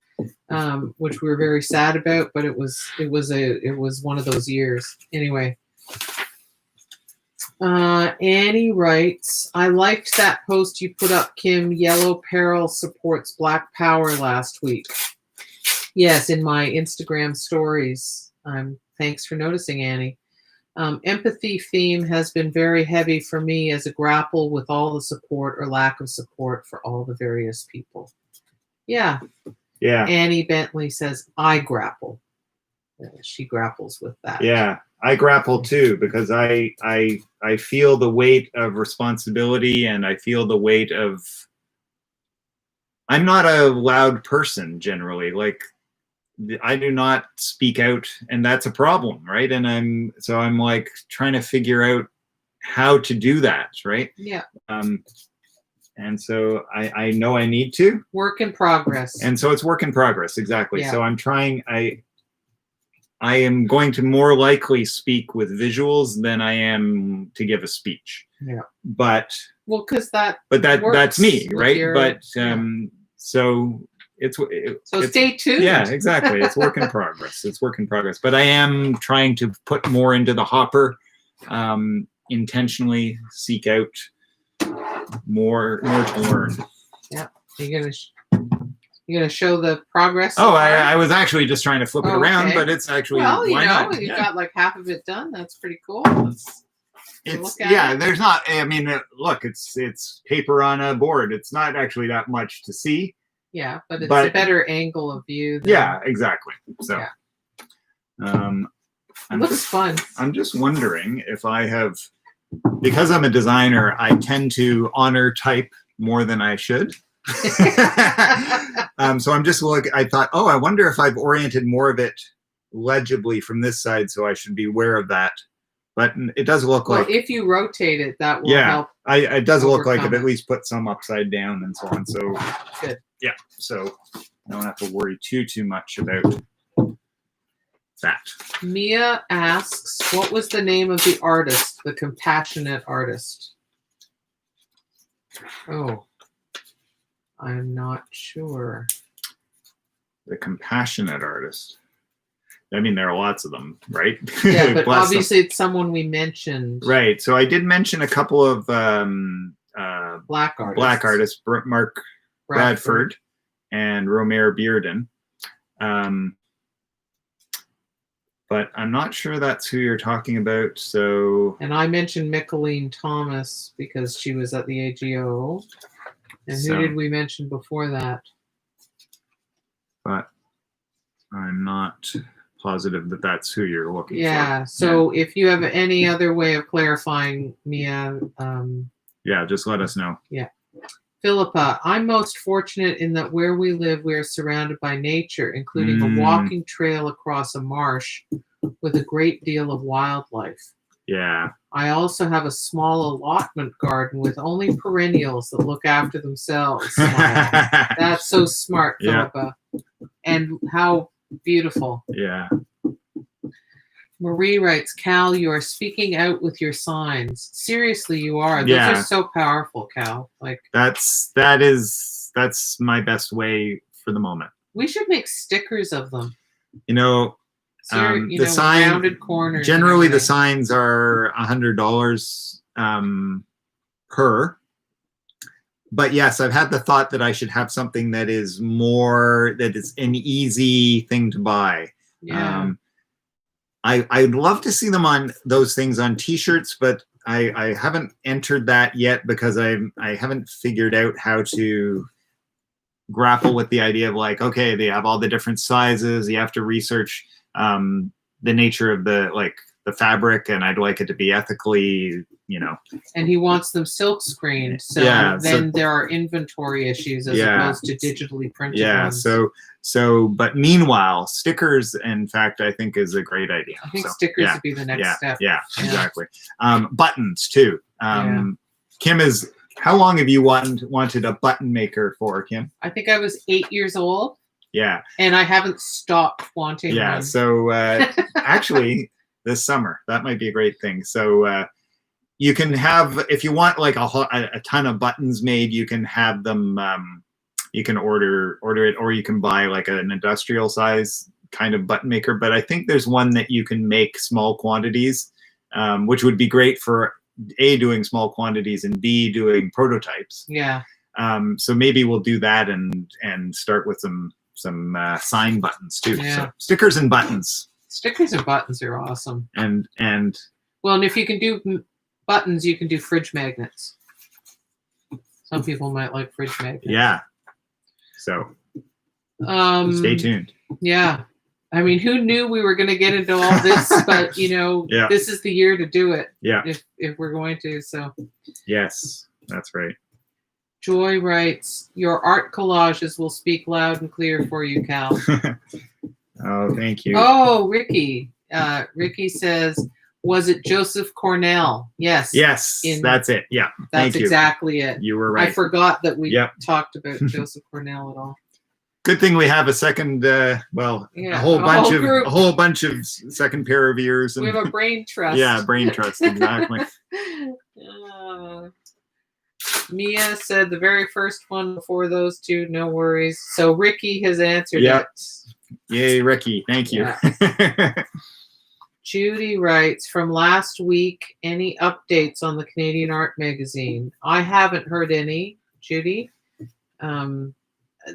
Which we were very sad about, but it was one of those years. Anyway. Annie writes, I liked that post you put up, Kim. Yellow Peril supports Black Power last week. Yes, in my Instagram stories. Thanks for noticing, Annie. Empathy theme has been very heavy for me as a grapple with all the support or lack of support for all the various people. Yeah. Yeah. Annie Bentley says, I grapple. She grapples with that. Yeah. I grapple too, because I feel the weight of responsibility, and I feel the weight of, I'm not a loud person generally. Like, I do not speak out, and that's a problem, right? And I'm like trying to figure out how to do that, right? Yeah. And so I know I need to. Work in progress. And so it's work in progress, exactly. Yeah. So I'm trying, I am going to more likely speak with visuals than I am to give a speech. Yeah. But well, because that's me, right? But so stay tuned. Yeah, exactly. It's work in progress. It's work in progress. But I am trying to put more into the hopper, intentionally seek out more to learn. Yeah. You're gonna show the progress. Oh, I was actually just trying to flip it around, but it's actually why not? You've got like half of it done. That's pretty cool. There's not. I mean, look, it's paper on a board. It's not actually that much to see. Yeah, but it's a better angle of view. Yeah, exactly. So, it looks fun. I'm just wondering if I have, because I'm a designer, I tend to honor type more than I should. So I'm just I thought, I wonder if I've oriented more of it legibly from this side, so I should be aware of that. But it does look like, if you rotate it, that will help. It does look like I've at least put some upside down and so on. So good. Yeah, so I don't have to worry too much about that. Mia asks, what was the name of the artist, the compassionate artist? Oh, I'm not sure. The compassionate artist. I mean, there are lots of them, right? Yeah, but obviously it's someone we mentioned. Right. So I did mention a couple of Black artists. Black artists, Mark Bradford and Romare Breeden. But I'm not sure that's who you're talking about. So. And I mentioned Mickalene Thomas because she was at the AGO. And who did we mention before that? But I'm not positive that that's who you're looking for. Yeah. So if you have any other way of clarifying, Mia. Just let us know. Yeah. Philippa, I'm most fortunate in that where we live, we are surrounded by nature, including a walking trail across a marsh with a great deal of wildlife. Yeah. I also have a small allotment garden with only perennials that look after themselves. That's so smart, Philippa. And how beautiful. Yeah. Marie writes, Cal, you are speaking out with your signs. Seriously, you are. Those are so powerful, Cal. Like that's my best way for the moment. We should make stickers of them. The sign, rounded corners. Generally, the signs are $100 per. But yes, I've had the thought that I should have something that is an easy thing to buy. Yeah. I'd love to see them on those things on T-shirts, but I haven't entered that yet because I haven't figured out how to grapple with the idea of like, okay, they have all the different sizes. You have to research the nature of the fabric, and I'd like it to be ethically, And he wants them silk screened, so Yeah, then there are inventory issues as opposed to digitally printed ones. But meanwhile, stickers, in fact, I think is a great idea. I think stickers would be the next step. Yeah, exactly. Buttons too. Kim is. How long have you wanted a button maker for, Kim? I think I was 8 years old. Yeah. And I haven't stopped wanting one. Yeah. So actually, this summer that might be a great thing. So you can have, if you want like a ton of buttons made, you can have them. You can order it, or you can buy like an industrial size kind of button maker. But I think there's one that you can make small quantities, which would be great for A, doing small quantities, and B, doing prototypes. Yeah. So maybe we'll do that and start with some sign buttons too. Yeah. So stickers and buttons. Stickers and buttons are awesome. And well, and if you can do buttons, you can do fridge magnets. Some people might like fridge magnets. Yeah. So stay tuned. Yeah. I mean, who knew we were going to get into all this? But this is the year to do it. Yeah. If we're going to. So. Yes, that's right. Joy writes, "Your art collages will speak loud and clear for you, Cal." Oh, thank you. Oh, Ricky. Ricky says, "Was it Joseph Cornell?" Yes. Yes, that's it. Yeah. That's exactly it. You were right. I forgot that we talked about Joseph Cornell at all. Good thing we have a second, a whole bunch of second pair of ears. And, we have a brain trust. Yeah, brain trust, exactly. Mia said the very first one before those two, no worries. So Ricky has answered it. Yay, Ricky. Thank you. Yeah. Judy writes, "From last week, any updates on the Canadian Art Magazine?" I haven't heard any, Judy.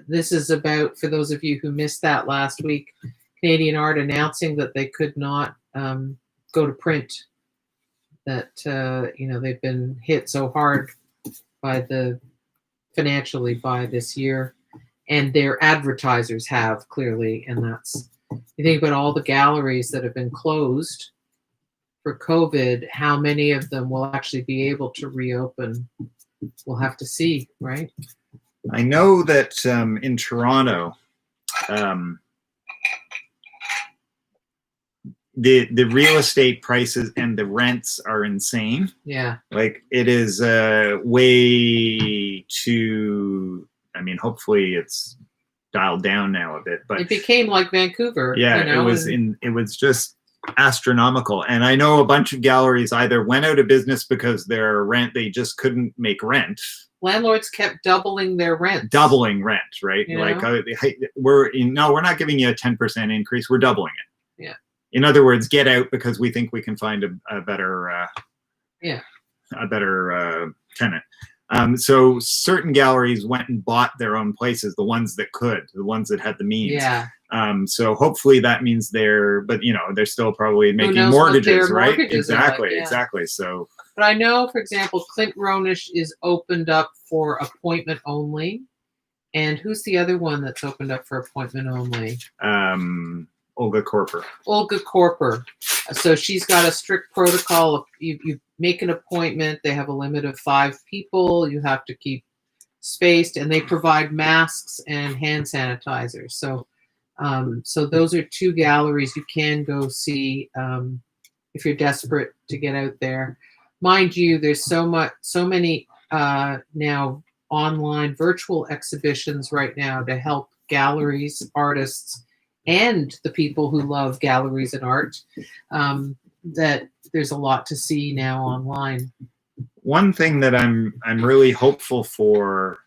This is about, for those of you who missed that last week, Canadian Art announcing that they could not go to print, that they've been hit so hard financially by this year, and their advertisers have, clearly, and that's, you think about all the galleries that have been closed for COVID, how many of them will actually be able to reopen? We'll have to see, right? I know that in Toronto, the real estate prices and the rents are insane. Yeah. Like it is way too, I mean, hopefully it's dialed down now a bit, but it became like Vancouver. Yeah, it was just astronomical. And I know a bunch of galleries either went out of business because their rent, they just couldn't make rent. Landlords kept doubling their rent. Doubling rent, right? Like we're not giving you a 10% increase, we're doubling it. Yeah. In other words, get out because we think we can find a better tenant. So certain galleries went and bought their own places, the ones that could, the ones that had the means. Yeah. So hopefully that means they're still probably making mortgages, right? Exactly. Exactly. So. But I know, for example, Clint Ronish is opened up for appointment only. And who's the other one that's opened up for appointment only? Olga Korper. Olga Korper. So she's got a strict protocol. You make an appointment. They have a limit of 5 people. You have to keep spaced, and they provide masks and hand sanitizers. So those are 2 galleries you can go see if you're desperate to get out there. Mind you, there's so many now online virtual exhibitions right now to help galleries, artists, and the people who love galleries and art, that there's a lot to see now online. One thing that I'm really hopeful for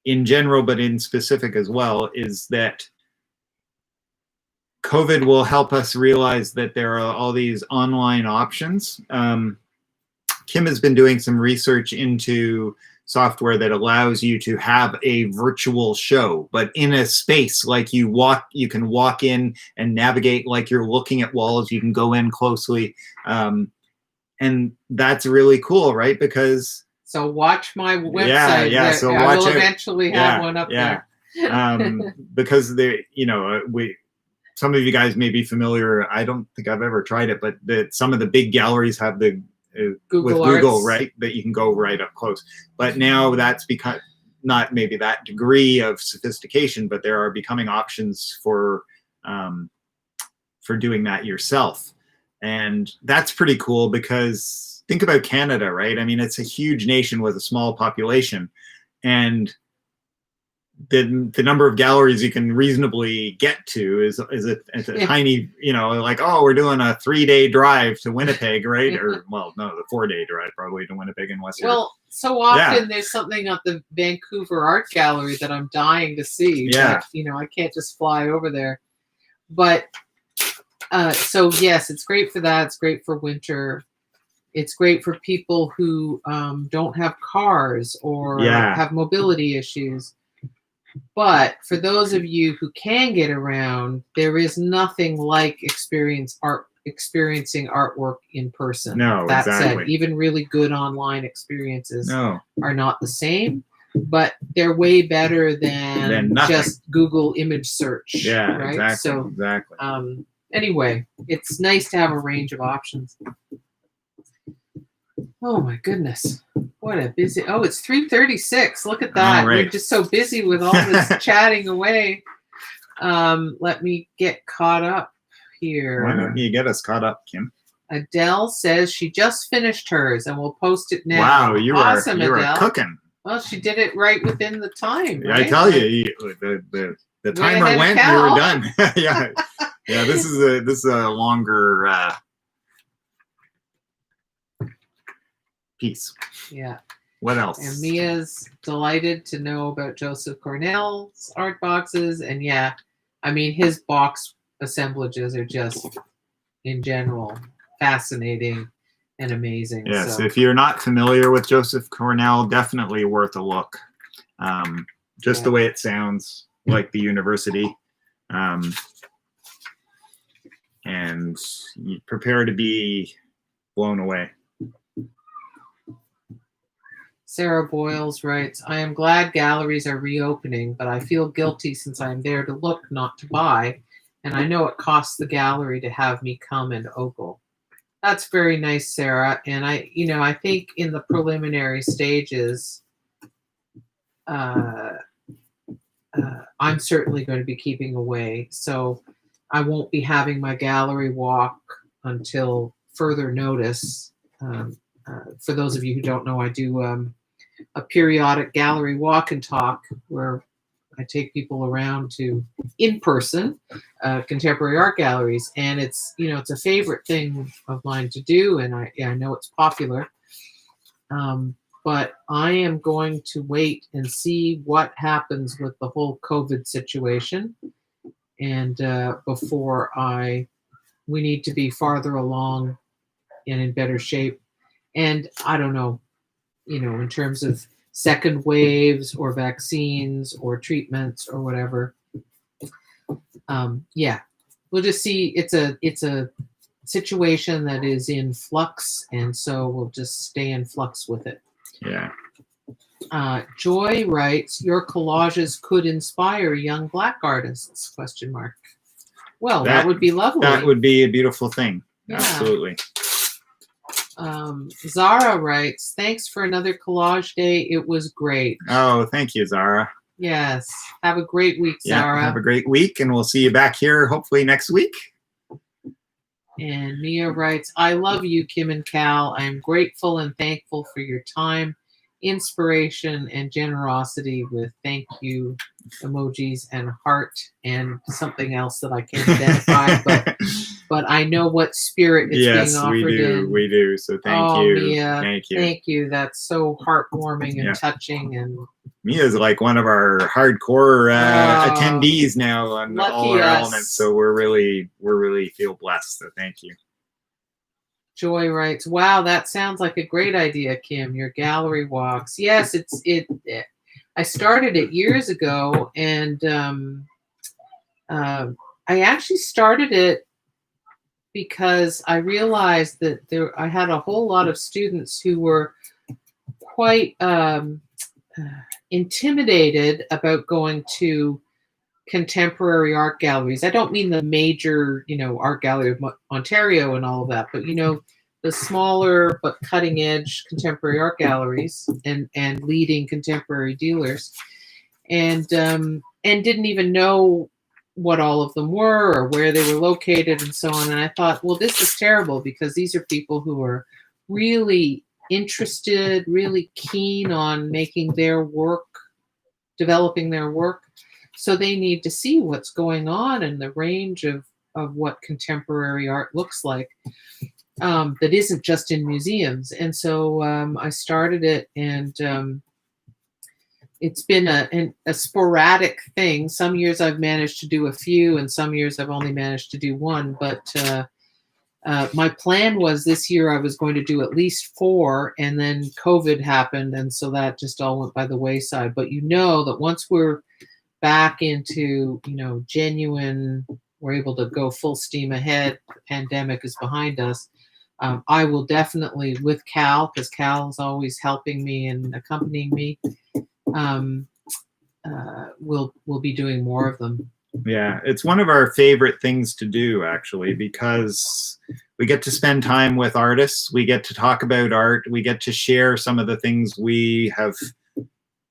in general, but in specific as well, is that COVID will help us realize that there are all these online options. Kim has been doing some research into software that allows you to have a virtual show, but in a space. Like you can walk in and navigate like you're looking at walls. You can go in closely. And that's really cool, right? Because so watch my website. yeah. So I watch will it. eventually have one up there. Because some of you guys may be familiar. I don't think I've ever tried it, but some of the big galleries have the Google with Google, Arts. right? That you can go right up close. But now that's become not maybe that degree of sophistication, but there are becoming options for doing that yourself. And that's pretty cool, because think about Canada, right? I mean, it's a huge nation with a small population, and the number of galleries you can reasonably get to is a tiny, like, oh, we're doing a 3-day drive to Winnipeg, right? Or, well, no, the 4-day drive probably to Winnipeg and Western. Well, so often there's something at the Vancouver Art Gallery that I'm dying to see. Yeah. But, I can't just fly over there. But so yes, it's great for that. It's great for winter. It's great for people who don't have cars or have mobility issues. But for those of you who can get around, there is nothing like experiencing artwork in person. No, that exactly. said, even really good online experiences are not the same, but they're way better than just Google image search. Yeah, right? Exactly. So, exactly. Anyway, it's nice to have a range of options. Oh my goodness. What a busy. Oh, it's 3:36. Look at that. Right. We're just so busy with all this chatting away. Let me get caught up here. Why don't you get us caught up, Kim? Adele says she just finished hers and we'll post it now. Wow, you awesome, are Adele. cooking. Well, she did it right within the time. Yeah, right? I tell you, the timer went, you were done. Yeah. Yeah, this is a longer piece. Yeah. What else? And Mia's delighted to know about Joseph Cornell's art boxes. And yeah, I mean, his box assemblages are just, in general, fascinating and amazing. Yes, so. If you're not familiar with Joseph Cornell, definitely worth a look. Just the way it sounds, like the university. And you prepare to be blown away. Sarah Boyles writes, I am glad galleries are reopening, but I feel guilty since I am there to look, not to buy. And I know it costs the gallery to have me come and ogle. That's very nice, Sarah. And I think in the preliminary stages, I'm certainly going to be keeping away. So I won't be having my gallery walk until further notice. For those of you who don't know, I do a periodic gallery walk and talk where I take people around to in-person contemporary art galleries, and it's a favorite thing of mine to do, and I know it's popular. But I am going to wait and see what happens with the whole COVID situation, and before we need to be farther along and in better shape. And I don't know, in terms of second waves or vaccines or treatments or whatever. We'll just see. It's a situation that is in flux, and so we'll just stay in flux with it. Yeah. Joy writes, your collages could inspire young Black artists, ? Well, that would be lovely. That would be a beautiful thing. Yeah. Absolutely. Zara writes, thanks for another collage day. It was great. Oh, thank you, Zara. Yes. Have a great week, Zara. Have a great week, and we'll see you back here hopefully next week. And Mia writes, I love you, Kim and Cal. I am grateful and thankful for your time, inspiration, and generosity with thank you emojis and heart and something else that I can't identify, but I know what spirit it's being offered in. We do. So thank you. Mia, thank you. Thank you. That's so heartwarming and touching. And Mia's like one of our hardcore attendees now on all our elements. So we're really feel blessed. So thank you. Joy writes, "Wow, that sounds like a great idea, Kim. Your gallery walks." Yes, I started it years ago, and I actually started it because I realized that I had a whole lot of students who were quite intimidated about going to contemporary art galleries. I don't mean the major, Art Gallery of Ontario and all of that, but the smaller but cutting edge contemporary art galleries and leading contemporary dealers, and didn't even know what all of them were or where they were located and so on. And I thought, well, this is terrible, because these are people who are really interested, really keen on making their work, developing their work. So they need to see what's going on and the range of what contemporary art looks like, that isn't just in museums. And so I started it, and it's been a sporadic thing. Some years I've managed to do a few, and some years I've only managed to do one. But my plan was this year I was going to do at least 4, and then COVID happened, and so that just all went by the wayside. But that once we're back into, genuine, we're able to go full steam ahead, the pandemic is behind us, I will definitely, with Cal, because Cal is always helping me and accompanying me, we'll be doing more of them. Yeah, it's one of our favorite things to do, actually, because we get to spend time with artists, we get to talk about art, we get to share some of the things we have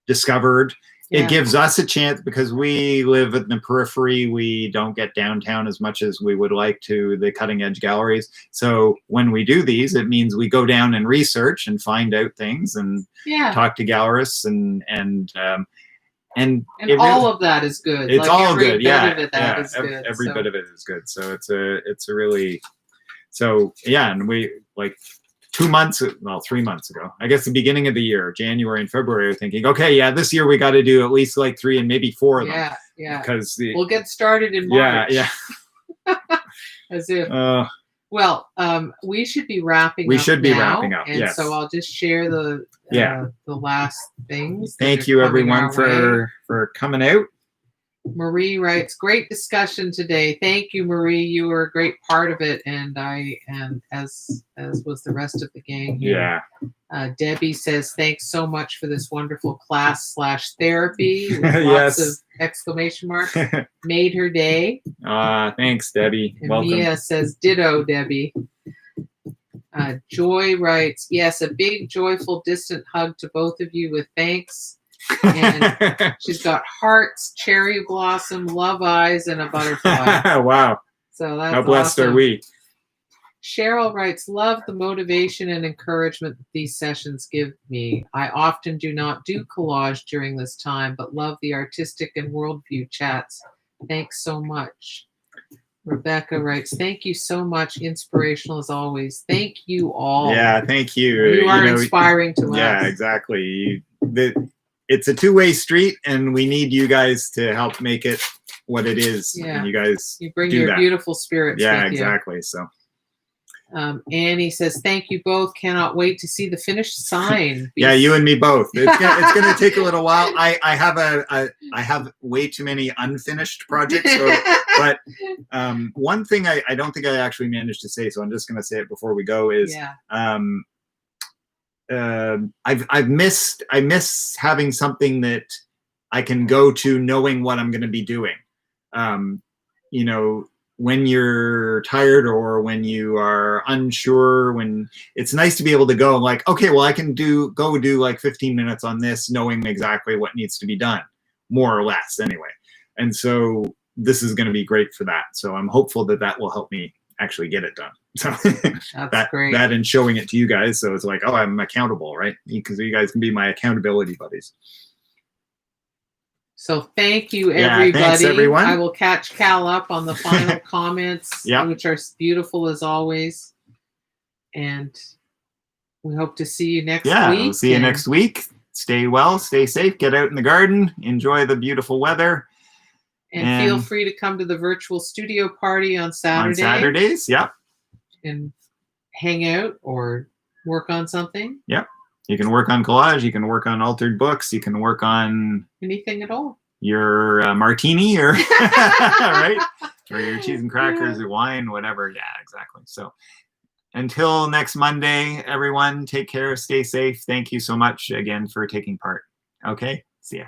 discovered. It gives us a chance, because we live in the periphery. We don't get downtown as much as we would like to, the cutting edge galleries. So when we do these, it means we go down and research and find out things and talk to gallerists and all of that is good. It's all good. Every bit of it is good. So it's a really, and we 3 months ago, I guess the beginning of the year, January and February, we're thinking, okay, this year we got to do at least 3 and maybe 4 of them. Yeah. Because we'll get started in March. Yeah. As if. We should be wrapping up. We should be wrapping up. And so I'll just share the last things. Thank you, everyone, for coming out. Marie writes, "Great discussion today. Thank you, Marie. You were a great part of it, and as was the rest of the gang here." Debbie says, "Thanks so much for this wonderful class/therapy." With lots of exclamation marks. Made her day. Thanks, Debbie. And welcome. Mia says, "Ditto, Debbie." Joy writes, "Yes, a big, joyful, distant hug to both of you with thanks." And she's got hearts, cherry blossom, love eyes, and a butterfly. Wow. So that's how blessed awesome. are we? Cheryl writes, "Love the motivation and encouragement that these sessions give me. I often do not do collage during this time, but love the artistic and worldview chats. Thanks so much." Rebecca writes, "Thank you so much. Inspirational as always." Thank you all. Yeah, thank you. You are inspiring to us. Yeah, exactly. It's a two-way street, and we need you guys to help make it what it is. Yeah. And you guys bring your beautiful spirits with you. Exactly. So Annie says, "Thank you both. Cannot wait to see the finished sign." Yeah, you and me both. It's going to take a little while. I have way too many unfinished projects. But one thing I don't think I actually managed to say, so I'm just going to say it before we go, is I miss having something that I can go to knowing what I'm going to be doing. When you're tired or when you are unsure, when it's nice to be able to go okay, well, I can go do 15 minutes on this, knowing exactly what needs to be done, more or less anyway. And so this is going to be great for that. So I'm hopeful that will help me actually get it done. So that's great. That and showing it to you guys. So it's I'm accountable, right? Because you guys can be my accountability buddies. So thank you, everybody. Thanks, everyone. I will catch Cal up on the final comments, which are beautiful as always. And we hope to see you next week. We'll see you next week. Stay well, stay safe, get out in the garden, enjoy the beautiful weather. And feel free to come to the virtual studio party on Saturday. On Saturdays, And hang out or work on something. Yep. You can work on collage. You can work on altered books. You can work on anything at all. Your martini, or right, or your cheese and crackers, or wine, whatever. Yeah, exactly. So until next Monday, everyone, take care, stay safe. Thank you so much again for taking part. Okay, see ya.